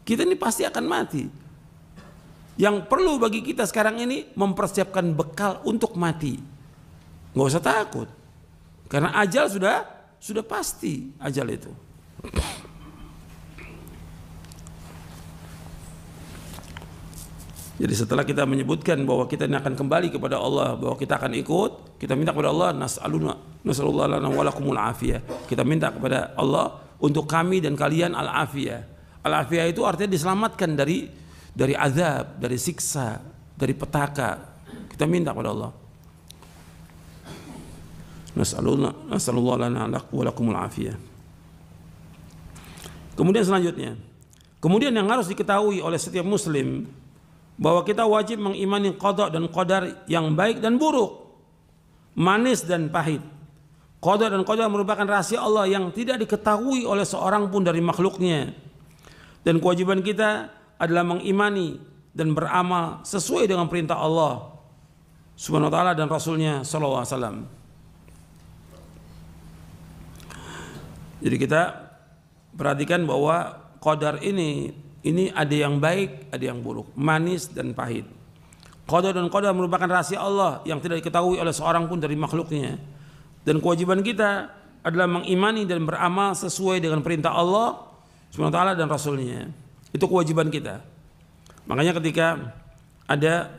Kita ini pasti akan mati. Yang perlu bagi kita sekarang ini mempersiapkan bekal untuk mati. Nggak usah takut, karena ajal sudah pasti ajal itu. Jadi setelah kita menyebutkan bahwa kita ini akan kembali kepada Allah, bahwa kita akan ikut, kita minta kepada Allah, nas'alullah lana wa lakumul afiyah. Kita minta kepada Allah untuk kami dan kalian al-afiyah. Al-afiyah itu artinya diselamatkan dari azab, dari siksa, dari petaka. Kita Kita minta kepada Allah. Nasallallahu lana wa lakumul afiyah. Kemudian selanjutnya, kemudian yang harus diketahui oleh setiap muslim bahwa kita wajib mengimani qada dan qadar yang baik dan buruk, manis dan pahit. Qada dan qadar merupakan rahasia Allah yang tidak diketahui oleh seorang pun dari makhluknya. Dan kewajiban kita adalah mengimani dan beramal sesuai dengan perintah Allah Subhanahu wa taala dan Rasulnya sallallahu alaihi wasallam. Jadi kita perhatikan bahwa qadar ini ada yang baik, ada yang buruk, manis dan pahit. Qadar dan qadar merupakan rahasia Allah yang tidak diketahui oleh seorang pun dari makhluknya. Dan kewajiban kita adalah mengimani dan beramal sesuai dengan perintah Allah Subhanahu wa taala dan Rasulnya. Itu kewajiban kita. Makanya ketika ada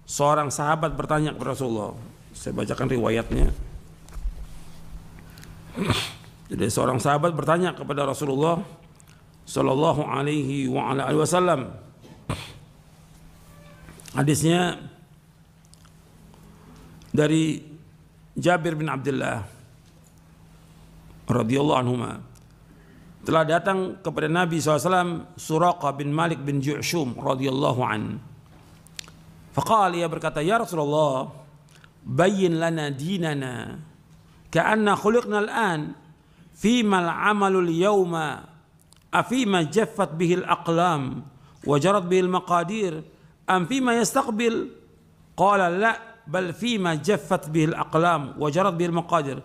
seorang sahabat bertanya kepada Rasulullah, saya bacakan riwayatnya. Jadi seorang sahabat bertanya kepada Rasulullah sallallahu alaihi wa ala alihi wasallam. Hadisnya dari Jabir bin Abdullah radhiyallahu anhuma. Telah datang kepada Nabi SAW Suraqah bin Malik bin Ju'shum radhiyallahu an. Faqala, ia berkata, ya Rasulullah, bayyin lana dinana ka'anna khuliqna al-an fima al-amalu al-yawma afima jaffat bihi al-aqlam wa jarat bihi al-maqadir am fima yastaqbil. Qala la bal fima jaffat bihi al-aqlam wa jarat bihi al-maqadir.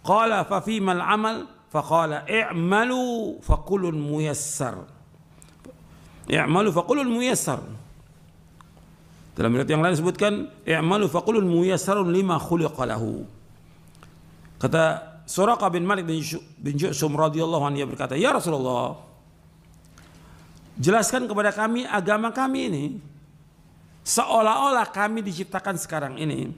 Qala fa fima al-amal. Faqala i'malu faqulun muyassar. I'malu faqulun muyassar. Dalam riwayat yang lain disebutkan i'malu faqulun muyassarun lima khuliqa lahu. Kata Suraqah bin Malik bin Ju'shum radhiyallahu anhu, ia berkata, ya Rasulullah, jelaskan kepada kami agama kami ini seolah-olah kami diciptakan sekarang ini.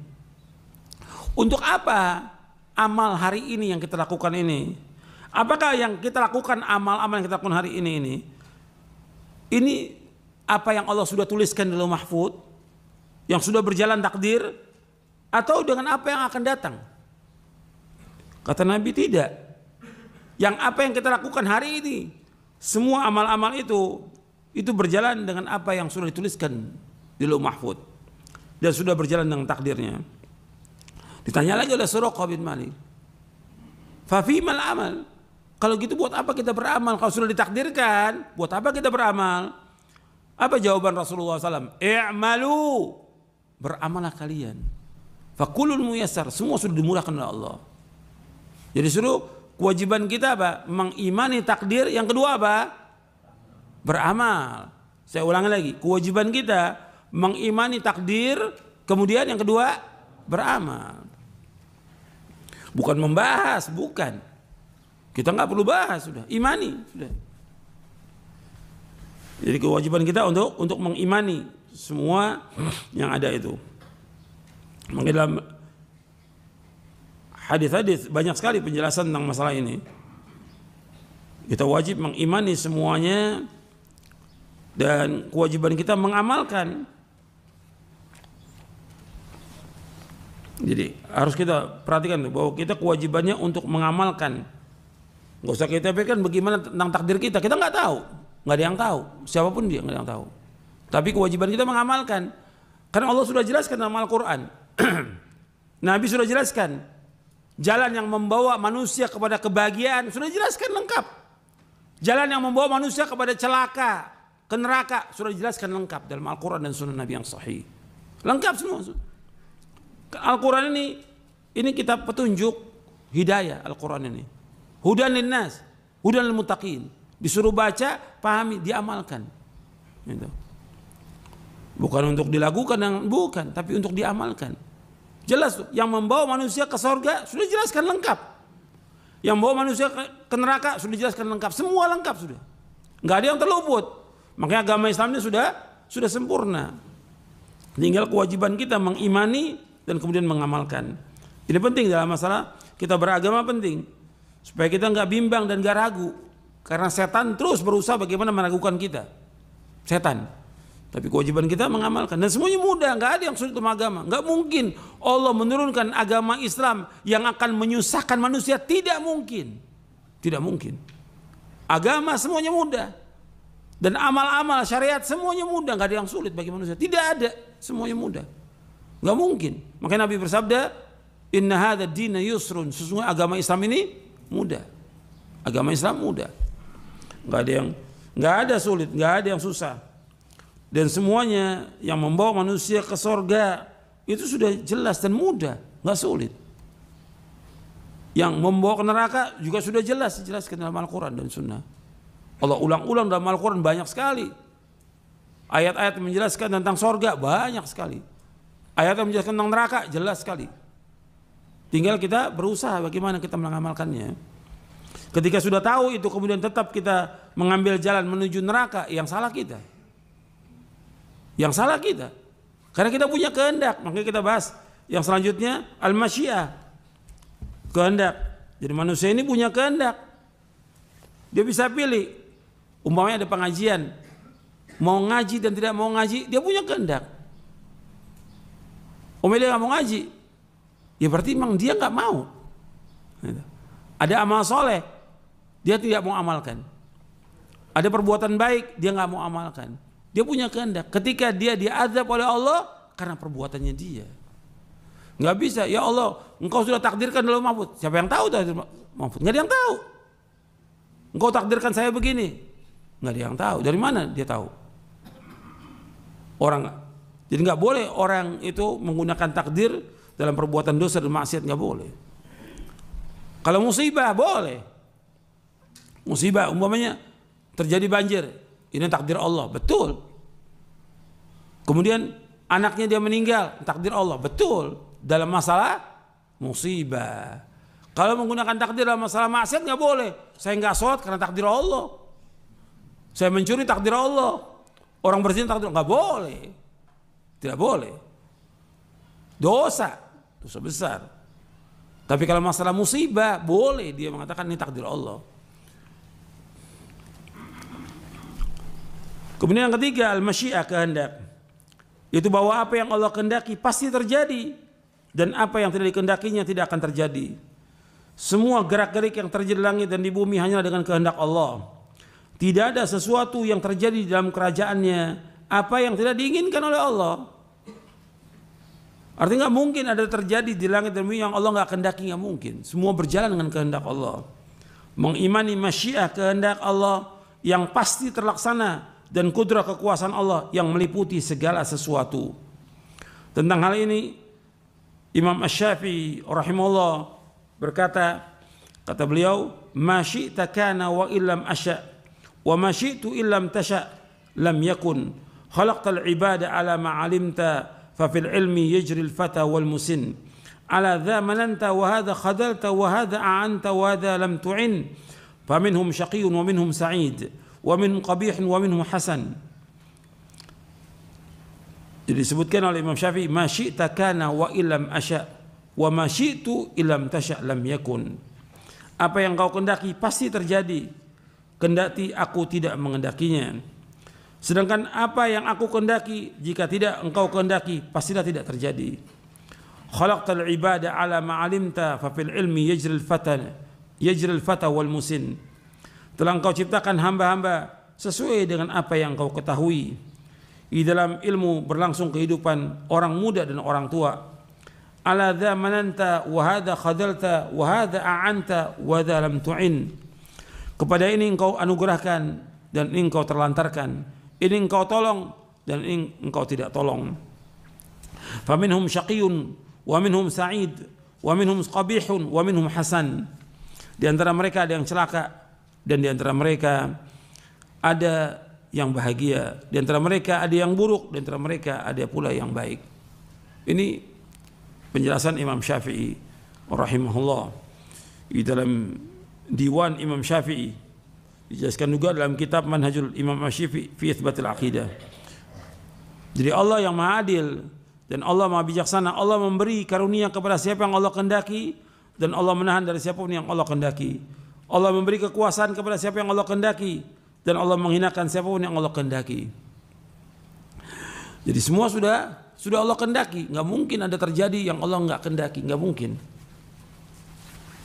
Untuk apa amal hari ini yang kita lakukan ini? Apakah yang kita lakukan, amal-amal yang kita lakukan hari ini apa yang Allah sudah tuliskan dalam mahfud, yang sudah berjalan takdir, atau dengan apa yang akan datang? Kata Nabi, tidak. Yang apa yang kita lakukan hari ini, semua amal-amal itu berjalan dengan apa yang sudah dituliskan di lauh mahfud dan sudah berjalan dengan takdirnya. Ditanya lagi oleh Suraqah bin Malik, fa fimal amal? Kalau gitu buat apa kita beramal? Kalau sudah ditakdirkan, buat apa kita beramal? Apa jawaban Rasulullah SAW? I'malu, beramalah kalian. Fakulun muyassar, semua sudah dimurahkan oleh Allah. Jadi suruh kewajiban kita apa? Mengimani takdir. Yang kedua apa? Beramal. Saya ulangi lagi, kewajiban kita mengimani takdir. Kemudian yang kedua, beramal. Bukan membahas, bukan. Kita nggak perlu bahas, sudah imani, sudah. Jadi kewajiban kita untuk mengimani semua yang ada itu. Maka dalam hadis-hadis banyak sekali penjelasan tentang masalah ini. Kita wajib mengimani semuanya dan kewajiban kita mengamalkan. Jadi harus kita perhatikan bahwa kita kewajibannya untuk mengamalkan. Nggak usah kita pikirkan bagaimana tentang takdir kita nggak tahu, nggak ada yang tahu, siapapun dia nggak ada yang tahu. Tapi kewajiban kita mengamalkan, karena Allah sudah jelaskan dalam Al-Quran, Nabi sudah jelaskan, jalan yang membawa manusia kepada kebahagiaan sudah jelaskan lengkap, jalan yang membawa manusia kepada celaka, ke neraka sudah dijelaskan lengkap dalam Al-Quran dan Sunnah Nabi yang sahih, lengkap semua. Al-Quran ini kitab petunjuk hidayah. Al-Quran ini hudan linnas, hudan lil muttaqin. Disuruh baca, pahami, diamalkan. Gitu. Bukan untuk dilakukan, bukan, tapi untuk diamalkan. Jelas yang membawa manusia ke surga sudah jelaskan lengkap. Yang membawa manusia ke neraka sudah jelaskan lengkap. Semua lengkap sudah. Nggak ada yang terluput. Makanya agama Islam ini sudah sempurna. Tinggal kewajiban kita mengimani dan kemudian mengamalkan. Ini penting dalam masalah kita beragama, penting. Supaya kita nggak bimbang dan nggak ragu. Karena setan terus berusaha bagaimana meragukan kita. Setan. Tapi kewajiban kita mengamalkan, dan semuanya mudah, nggak ada yang sulit dalam agama. Nggak mungkin Allah menurunkan agama Islam yang akan menyusahkan manusia, tidak mungkin. Tidak mungkin. Agama semuanya mudah. Dan amal-amal syariat semuanya mudah, nggak ada yang sulit bagi manusia. Tidak ada, semuanya mudah. Nggak mungkin. Makanya Nabi bersabda, "Inna hadza ad-dina yusrun." Sesungguhnya agama Islam ini mudah. Agama Islam mudah. Nggak ada sulit, nggak ada yang susah. Dan semuanya yang membawa manusia ke sorga itu sudah jelas dan mudah, nggak sulit. Yang membawa ke neraka juga sudah jelas, dijelaskan dalam Al-Quran dan Sunnah. Allah ulang-ulang dalam Al-Quran banyak sekali. Ayat-ayat menjelaskan tentang sorga banyak sekali. Ayat yang menjelaskan tentang neraka jelas sekali. Tinggal kita berusaha bagaimana kita mengamalkannya. Ketika sudah tahu itu kemudian tetap kita mengambil jalan menuju neraka, yang salah kita. Yang salah kita. Karena kita punya kehendak. Makanya kita bahas yang selanjutnya al-masyiah. Kehendak. Jadi manusia ini punya kehendak. Dia bisa pilih. Umpamanya ada pengajian. Mau ngaji dan tidak mau ngaji, dia punya kehendak. Dia nggak mau ngaji. Ya berarti memang dia nggak mau. Ada amal soleh, dia tidak mau amalkan. Ada perbuatan baik, dia nggak mau amalkan. Dia punya kehendak. Ketika dia diazab oleh Allah karena perbuatannya dia. Nggak bisa. Ya Allah, Engkau sudah takdirkan dalam mahfud. Siapa yang tahu dalam mahfud? Nggak ada yang tahu. Engkau takdirkan saya begini. Nggak ada yang tahu. Dari mana dia tahu? Orang. Jadi nggak boleh orang itu menggunakan takdir dalam perbuatan dosa dan maksiat, nggak boleh. Kalau musibah boleh. Musibah umpamanya terjadi banjir. Ini takdir Allah, betul. Kemudian anaknya dia meninggal, takdir Allah, betul. Dalam masalah musibah. Kalau menggunakan takdir dalam masalah maksiat nggak boleh. Saya nggak sholat karena takdir Allah. Saya mencuri takdir Allah. Orang berzina takdir Allah, nggak boleh. Tidak boleh. Dosa besar. Tapi kalau masalah musibah boleh dia mengatakan ini takdir Allah. Kemudian yang ketiga, al-masyiah, kehendak. Itu bahwa apa yang Allah kehendaki pasti terjadi, dan apa yang tidak dikehendakinya tidak akan terjadi. Semua gerak-gerik yang terjadi di langit dan di bumi hanya dengan kehendak Allah. Tidak ada sesuatu yang terjadi dalam kerajaannya apa yang tidak diinginkan oleh Allah. Artinya nggak mungkin ada terjadi di langit dan bumi yang Allah nggak kehendaki, nggak mungkin. Semua berjalan dengan kehendak Allah. Mengimani masyiah, kehendak Allah yang pasti terlaksana, dan kudrah kekuasaan Allah yang meliputi segala sesuatu. Tentang hal ini Imam Asy-Syafi'i rahimahullah berkata, kata beliau, "Ma syi'ta kana wa illam asya, wa ma syi'tu illam tasya, lam yakun. Khalaqtal ibada ala ma 'alimta, fa fil ilmi yajri al-fata wal musin. Ala dha mananta wa hadha khadalta wa hadha a'anta wa hadha lam tu'in. Fa minhum syaqiyyun wa minhum sa'id. Wa minhum qabihun wa minhum hasan." Jadi disebutkan oleh Imam Syafi'i, "Ma syi'ta kana wa illam asya, wa ma syi'tu illam tasya lam yakun." Apa yang kau kehendaki pasti terjadi, kendati aku tidak mengendakinya. Sedangkan apa yang aku kehendaki, jika tidak engkau kehendaki, pastilah tidak terjadi. Khalaqtal ibada ala ma 'alimta, fa fil ilmi yajri al-fata wal musin. Telah engkau ciptakan hamba-hamba sesuai dengan apa yang engkau ketahui. Di dalam ilmu berlangsung kehidupan orang muda dan orang tua. Ala dha mananta wa hadha khadalta wa hadha a'anta wa hadha lam tu'in. Kepada ini engkau anugerahkan dan ini engkau terlantarkan. Ini engkau tolong dan ini engkau tidak tolong. Fa minhum syaqiyyun wa minhum sa'id wa minhum qabihun wa minhum hasan. Di antara mereka ada yang celaka, dan di antara mereka ada yang bahagia, di antara mereka ada yang buruk, di antara mereka ada pula yang baik. Ini penjelasan Imam Syafi'i rahimahullah di dalam Diwan Imam Syafi'i. Dijelaskan juga dalam kitab Manhajul Imam Syafi'i fi Itsbatil Aqidah. Jadi Allah yang Maha Adil dan Allah Maha Bijaksana. Allah memberi karunia kepada siapa yang Allah kehendaki, dan Allah menahan dari siapa pun yang Allah kehendaki. Allah memberi kekuasaan kepada siapa yang Allah kehendaki, dan Allah menghinakan siapa pun yang Allah kehendaki. Jadi semua sudah Allah kehendaki. Nggak mungkin ada terjadi yang Allah nggak kehendaki, nggak mungkin.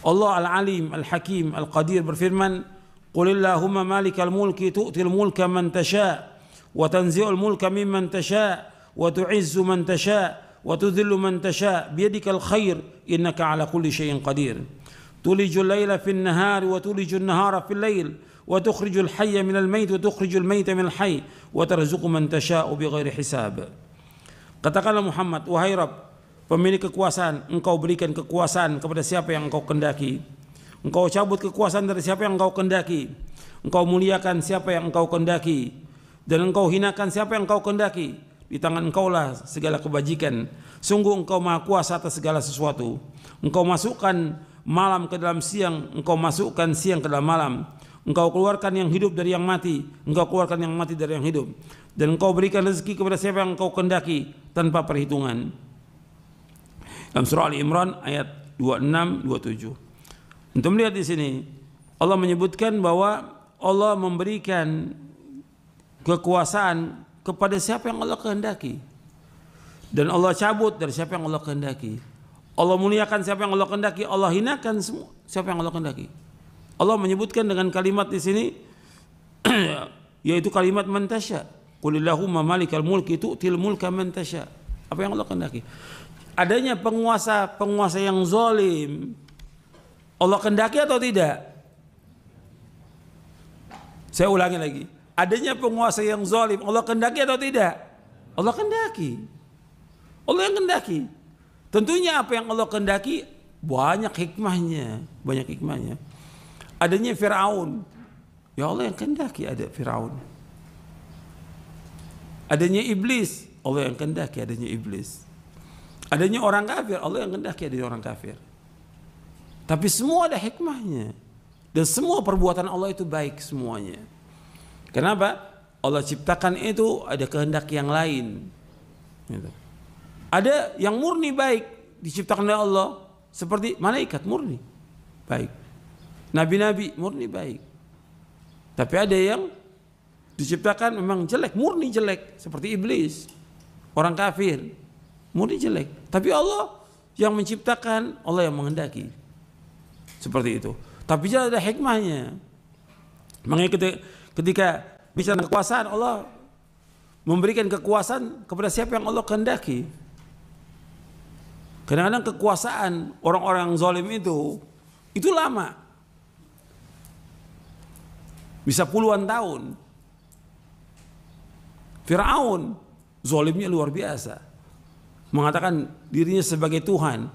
Allah Al-Alim, Al-Hakim, Al-Qadir berfirman, "Qulillahumma malikal mulki tu'til mulka man tasha' wa tanzi'ul mulka mimman tasha' wa tu'izzu man tasha' wa tudhillu man tasha' biyadikal khair innaka 'ala kulli syai'in qadir. Tulijul laila fin nahari wa tulijul nahara fil lail wa tukhrijul hayya minal mayt wa tukhrijul mayta minal hayy wa tarzuqu man tasha'u bighairi hisab." Katakanlah Muhammad, wahai Rabb, pemilik kekuasaan, engkau berikan kekuasaan kepada siapa yang engkau kehendaki. Engkau cabut kekuasaan dari siapa yang engkau kehendaki. Engkau muliakan siapa yang engkau kehendaki. Dan engkau hinakan siapa yang engkau kehendaki. Di tangan engkaulah segala kebajikan. Sungguh engkau maha kuasa atas segala sesuatu. Engkau masukkan malam ke dalam siang. Engkau masukkan siang ke dalam malam. Engkau keluarkan yang hidup dari yang mati. Engkau keluarkan yang mati dari yang hidup. Dan engkau berikan rezeki kepada siapa yang engkau kehendaki tanpa perhitungan. Dalam surah Ali Imran ayat 26-27. Untuk melihat di sini Allah menyebutkan bahwa Allah memberikan kekuasaan kepada siapa yang Allah kehendaki. Dan Allah cabut dari siapa yang Allah kehendaki. Allah muliakan siapa yang Allah kehendaki, Allah hinakan semua siapa yang Allah kehendaki. Allah menyebutkan dengan kalimat di sini yaitu kalimat man tasya. Qulillahumma malikal mulki tu'til mulka man tasya. Apa yang Allah kehendaki. Adanya penguasa yang zalim, Allah kehendaki atau tidak? Saya ulangi lagi. Adanya penguasa yang zalim, Allah kehendaki atau tidak? Allah kehendaki. Allah yang kehendaki. Tentunya apa yang Allah kehendaki banyak hikmahnya, banyak hikmahnya. Adanya Firaun, ya Allah yang kehendaki ada Firaun. Adanya iblis, Allah yang kehendaki adanya iblis. Adanya orang kafir, Allah yang kehendaki adanya orang kafir. Tapi semua ada hikmahnya. Dan semua perbuatan Allah itu baik semuanya. Kenapa? Allah ciptakan itu ada kehendak yang lain. Gitu. Ada yang murni baik diciptakan oleh Allah, seperti malaikat murni baik, nabi-nabi murni baik. Tapi ada yang diciptakan memang jelek, murni jelek, seperti iblis, orang kafir, murni jelek. Tapi Allah yang menciptakan, Allah yang menghendaki. Seperti itu. Tapi ada hikmahnya. Makanya ketika bicara kekuasaan, Allah memberikan kekuasaan kepada siapa yang Allah kehendaki. Kadang-kadang kekuasaan orang-orang yang zalim itu lama. Bisa puluhan tahun. Firaun zalimnya luar biasa. Mengatakan dirinya sebagai Tuhan.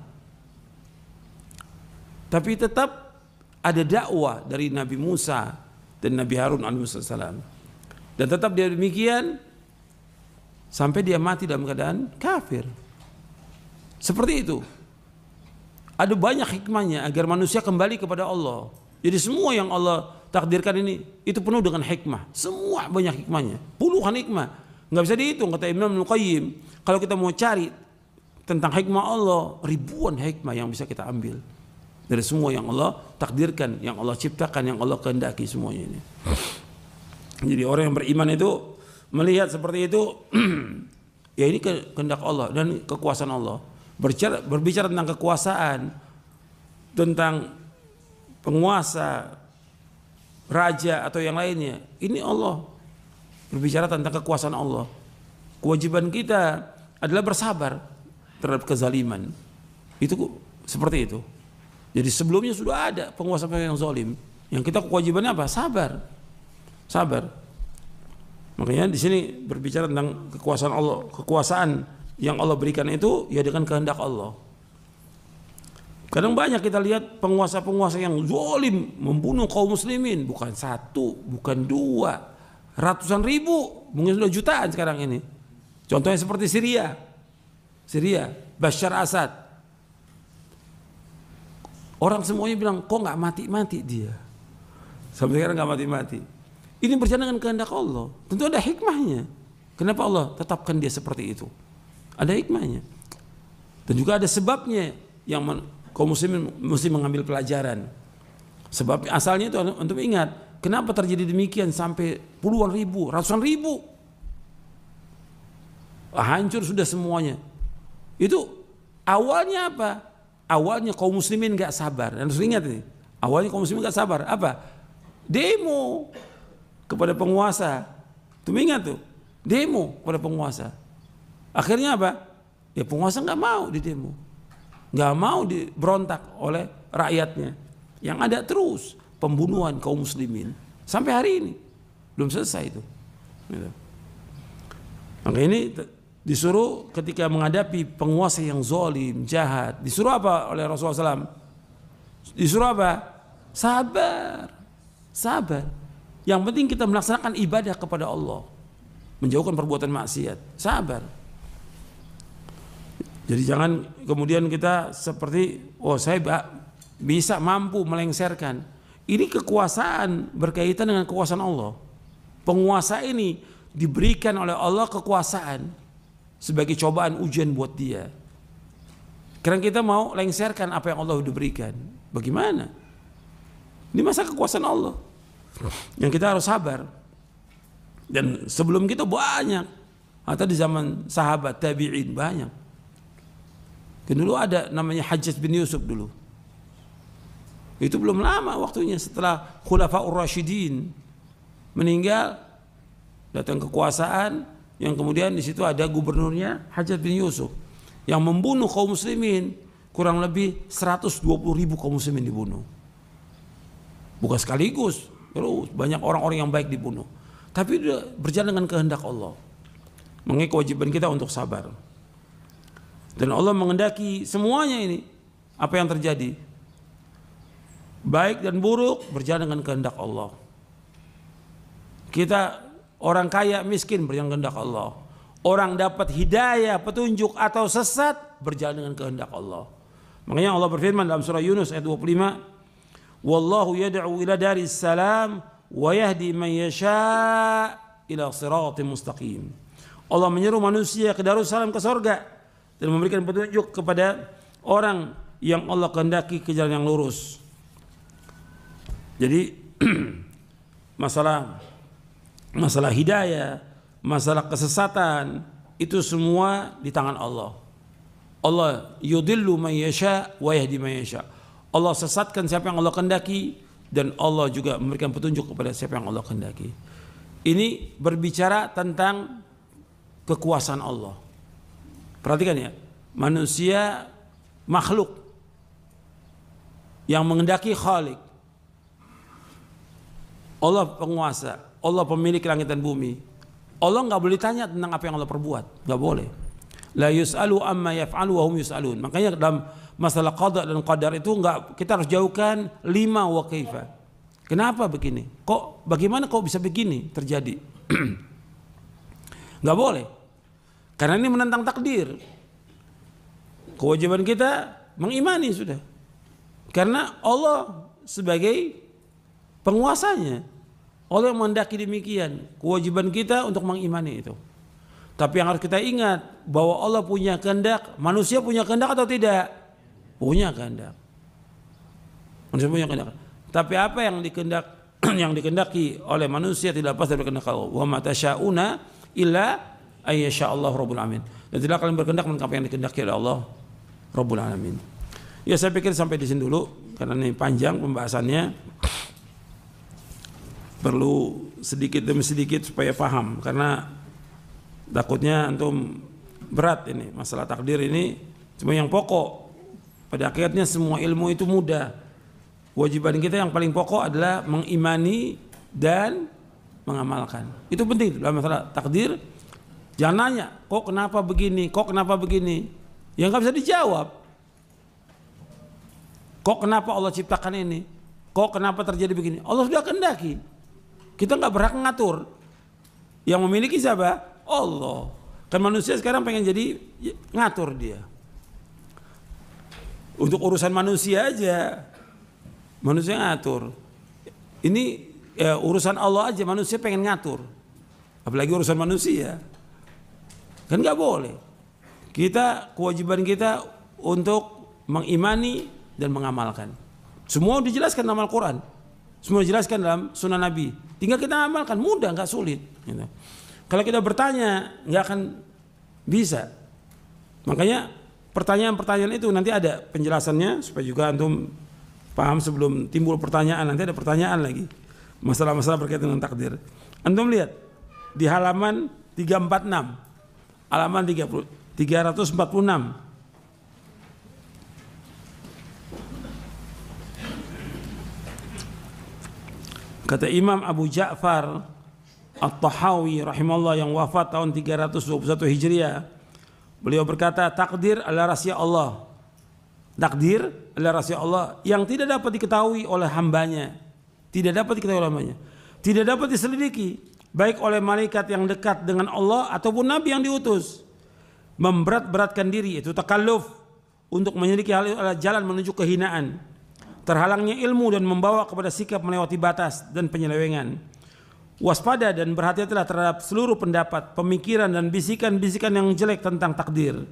Tapi tetap ada dakwah dari Nabi Musa dan Nabi Harun alaihissalam. Dan tetap dia demikian sampai dia mati dalam keadaan kafir. Seperti itu. Ada banyak hikmahnya agar manusia kembali kepada Allah. Jadi semua yang Allah takdirkan ini itu penuh dengan hikmah. Semua banyak hikmahnya. Puluhan hikmah. Nggak bisa dihitung kata Imam Al-Qayyim. Kalau kita mau cari tentang hikmah Allah, ribuan hikmah yang bisa kita ambil dari semua yang Allah takdirkan, yang Allah ciptakan, yang Allah kehendaki semuanya ini. Jadi orang yang beriman itu melihat seperti itu, ya ini kehendak Allah dan kekuasaan Allah. Berbicara tentang kekuasaan, tentang penguasa, raja atau yang lainnya, ini Allah berbicara tentang kekuasaan Allah. Kewajiban kita adalah bersabar terhadap kezaliman. Itu seperti itu. Jadi sebelumnya sudah ada penguasa yang zalim. Yang kita kewajibannya apa? Sabar. Sabar. Makanya di sini berbicara tentang kekuasaan Allah, kekuasaan yang Allah berikan itu ya dengan kehendak Allah. Kadang banyak kita lihat penguasa-penguasa yang zalim membunuh kaum muslimin, bukan satu, bukan dua, ratusan ribu, mungkin sudah jutaan sekarang ini. Contohnya seperti Syria, Bashar Assad. Orang semuanya bilang, kok nggak mati-mati dia? Sampai sekarang nggak mati-mati. Ini berjalan dengan kehendak Allah. Tentu ada hikmahnya. Kenapa Allah tetapkan dia seperti itu? Ada hikmahnya. Dan juga ada sebabnya yang kaum muslimin mesti mengambil pelajaran. Sebab asalnya itu untuk ingat, kenapa terjadi demikian sampai puluhan ribu, ratusan ribu hancur sudah semuanya. Itu awalnya apa? Awalnya kaum muslimin nggak sabar. Dan harus ingat ini, awalnya kaum muslimin nggak sabar. Apa? Demo kepada penguasa. Tuh ingat tuh, demo kepada penguasa. Akhirnya apa? Ya penguasa nggak mau di demo, nggak mau diberontak oleh rakyatnya. Yang ada terus pembunuhan kaum muslimin sampai hari ini belum selesai itu. Maka ini disuruh ketika menghadapi penguasa yang zalim, jahat, disuruh apa oleh Rasulullah SAW? Disuruh apa? Sabar, sabar. Yang penting kita melaksanakan ibadah kepada Allah, menjauhkan perbuatan maksiat, sabar. Jadi jangan kemudian kita seperti, oh saya bisa mampu melengsarkan. Ini kekuasaan berkaitan dengan kekuasaan Allah. Penguasa ini diberikan oleh Allah kekuasaan sebagai cobaan ujian buat dia. Karena kita mau lengsarkan apa yang Allah sudah berikan. Bagaimana? Ini masa kekuasaan Allah yang kita harus sabar. Dan sebelum kita banyak, atau di zaman sahabat tabi'in banyak. Dulu ada namanya Hajjaj bin Yusuf dulu. Itu belum lama waktunya setelah Khulafaur Rasyidin meninggal, datang kekuasaan yang kemudian di situ ada gubernurnya Hajjaj bin Yusuf yang membunuh kaum muslimin, kurang lebih 120.000 kaum muslimin dibunuh. Bukan sekaligus, terus banyak orang-orang yang baik dibunuh. Tapi berjalan dengan kehendak Allah. Mengenai kewajiban kita untuk sabar. Dan Allah mengendaki semuanya ini, apa yang terjadi, baik dan buruk berjalan dengan kehendak Allah. Kita orang kaya miskin berjalan dengan kehendak Allah. Orang dapat hidayah, petunjuk atau sesat berjalan dengan kehendak Allah. Makanya Allah berfirman dalam surah Yunus ayat 25, wallahu yad'u ila daris salam wa yahdi man yasha' ila siratim mustaqim. Allah menyeru manusia ke Darussalam, ke surga, dan memberikan petunjuk kepada orang yang Allah kehendaki ke jalan yang lurus. Jadi masalah hidayah, masalah kesesatan itu semua di tangan Allah. Allah yudillu man yasha wa yahdi man yasha. Allah sesatkan siapa yang Allah kehendaki, dan Allah juga memberikan petunjuk kepada siapa yang Allah kehendaki. Ini berbicara tentang kekuasaan Allah. Perhatikan ya, manusia makhluk yang mengendaki Khalik. Allah penguasa, Allah pemilik langit dan bumi. Allah nggak boleh tanya tentang apa yang Allah perbuat, nggak boleh. La yus'alu amma yaf'alu wa hum yus'alun. Makanya dalam masalah qada dan qadar itu nggak, kita harus jauhkan 5 wa kaifa. Kenapa begini? Kok bagaimana kok bisa begini terjadi? Nggak boleh. Karena ini menentang takdir. Kewajiban kita mengimani sudah. Karena Allah sebagai penguasanya, Allah yang menghendaki demikian. Kewajiban kita untuk mengimani itu. Tapi yang harus kita ingat bahwa Allah punya kehendak. Manusia punya kehendak atau tidak? Punya kehendak. Manusia punya kehendak. Tapi apa yang dikehendaki oleh manusia tidak lepas dari kehendak Allah. Wa ma tasyauna illa ayyasha Allah Rabbul Alamin. Dan tidak kalian berkehendak melakukan apa yang dikehendaki oleh Allah Rabbul Alamin. Ya saya pikir sampai di sini dulu karena ini panjang pembahasannya. Perlu sedikit demi sedikit supaya paham, karena takutnya antum berat ini masalah takdir ini. Cuma yang pokok pada akhirnya semua ilmu itu mudah. Kewajiban kita yang paling pokok adalah mengimani dan mengamalkan. Itu penting dalam masalah takdir. Jangan nanya, kok kenapa begini, kok kenapa begini. Yang nggak bisa dijawab. Kok kenapa Allah ciptakan ini? Kok kenapa terjadi begini? Allah sudah kehendaki. Kita nggak berhak ngatur. Yang memiliki siapa? Allah. Kan manusia sekarang pengen jadi ngatur dia. Untuk urusan manusia aja, manusia ngatur. Ini urusan Allah aja manusia pengen ngatur. Apalagi urusan manusia. Kan nggak boleh. Kita kewajiban kita untuk mengimani dan mengamalkan. Semua dijelaskan dalam Al-Quran, semua dijelaskan dalam Sunnah Nabi. Tinggal kita amalkan, mudah, nggak sulit. Gitu. Kalau kita bertanya, nggak akan Bisa. Makanya pertanyaan-pertanyaan itu nanti ada penjelasannya supaya juga antum paham sebelum timbul pertanyaan. Nanti ada pertanyaan lagi. Masalah-masalah berkaitan dengan takdir. Antum lihat di halaman 346. Halaman 346. Kata Imam Abu Ja'far At-Tahawi rahimahullah yang wafat tahun 321 Hijriah, beliau berkata, takdir adalah rahasia Allah. Takdir adalah rahasia Allah yang tidak dapat diketahui oleh hambanya. Tidak dapat diketahui oleh hambanya. Tidak dapat diselidiki baik oleh malaikat yang dekat dengan Allah ataupun nabi yang diutus. Memberat-beratkan diri, itu takalluf, untuk menyelidiki hal itu adalah jalan menuju kehinaan. Terhalangnya ilmu dan membawa kepada sikap melewati batas dan penyelewengan. Waspada dan berhati-hatilah terhadap seluruh pendapat, pemikiran dan bisikan-bisikan yang jelek tentang takdir.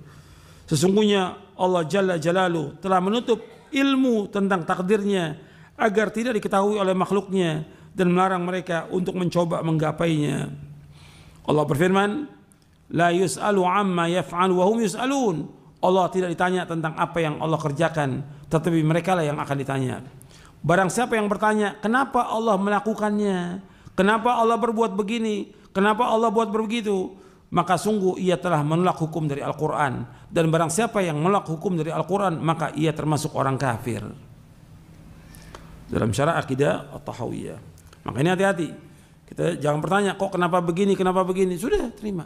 Sesungguhnya Allah Jalla Jalaluhu telah menutup ilmu tentang takdirnya agar tidak diketahui oleh makhluknya dan melarang mereka untuk mencoba menggapainya. Allah berfirman, la yus'alu amma yaf'alu wa hum yus'alun. Allah tidak ditanya tentang apa yang Allah kerjakan, tetapi mereka lah yang akan ditanya. Barang siapa yang bertanya, kenapa Allah melakukannya? Kenapa Allah berbuat begini? Kenapa Allah buat begitu? Maka sungguh ia telah menolak hukum dari Al-Quran. Dan barang siapa yang menolak hukum dari Al-Quran, maka ia termasuk orang kafir. Dalam syarah akidah At-Tahawiyah. Makanya hati-hati. Kita jangan bertanya, kok kenapa begini, kenapa begini? Sudah, terima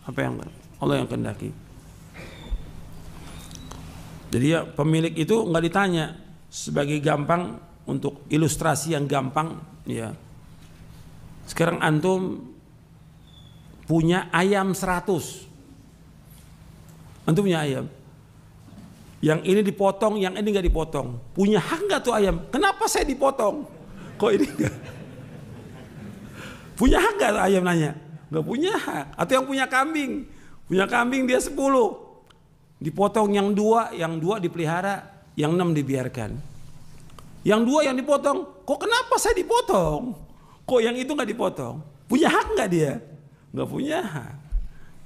apa yang Allah yang kehendaki. Jadi ya, pemilik itu nggak ditanya sebagai gampang untuk ilustrasi yang gampang. Ya, sekarang antum punya ayam 100. Antum punya ayam. Yang ini dipotong, yang ini nggak dipotong. Punya hak nggak tuh ayam? Kenapa saya dipotong? Kok ini nggak? Punya hak nggak ayam nanya? Nggak punya hak. Atau yang punya kambing dia 10. Dipotong yang 2 dipelihara, yang 6 dibiarkan. Yang 2 yang dipotong, kok kenapa saya dipotong? Kok yang itu nggak dipotong? Punya hak nggak dia? Nggak punya hak.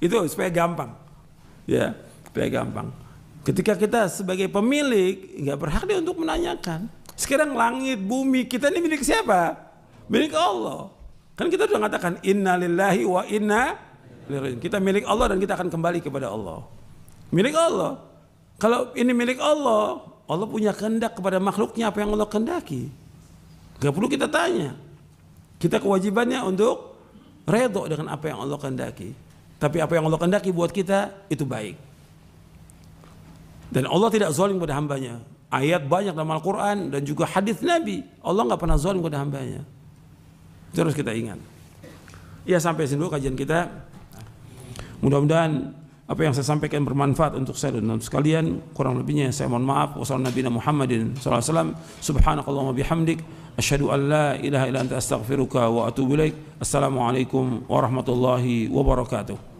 Itu supaya gampang, ya, supaya gampang. Ketika kita sebagai pemilik nggak berhak dia untuk menanyakan. Sekarang langit, bumi kita ini milik siapa? Milik Allah. Kan kita sudah mengatakan inna lillahi wa inna ilaihi. Kita milik Allah dan kita akan kembali kepada Allah. Milik Allah. Kalau ini milik Allah, Allah punya kehendak kepada makhluknya apa yang Allah kehendaki. Gak perlu kita tanya. Kita kewajibannya untuk redho dengan apa yang Allah kehendaki. Tapi apa yang Allah kehendaki buat kita itu baik. Dan Allah tidak zalim kepada hambanya. Ayat banyak dalam Al-Quran dan juga hadis Nabi. Allah gak pernah zalim kepada hambanya. Terus kita ingat. Ya, sampai sini dulu kajian kita. Mudah-mudahan apa yang saya sampaikan bermanfaat untuk saya dan sekalian. Kurang lebihnya saya mohon maaf. Wassalamualaikum warahmatullahi wabarakatuh. Subhanakallahumma bihamdik, asyhadu an la ilaha illa anta astaghfiruka wa atubu ilaik. Assalamualaikum warahmatullahi wabarakatuh.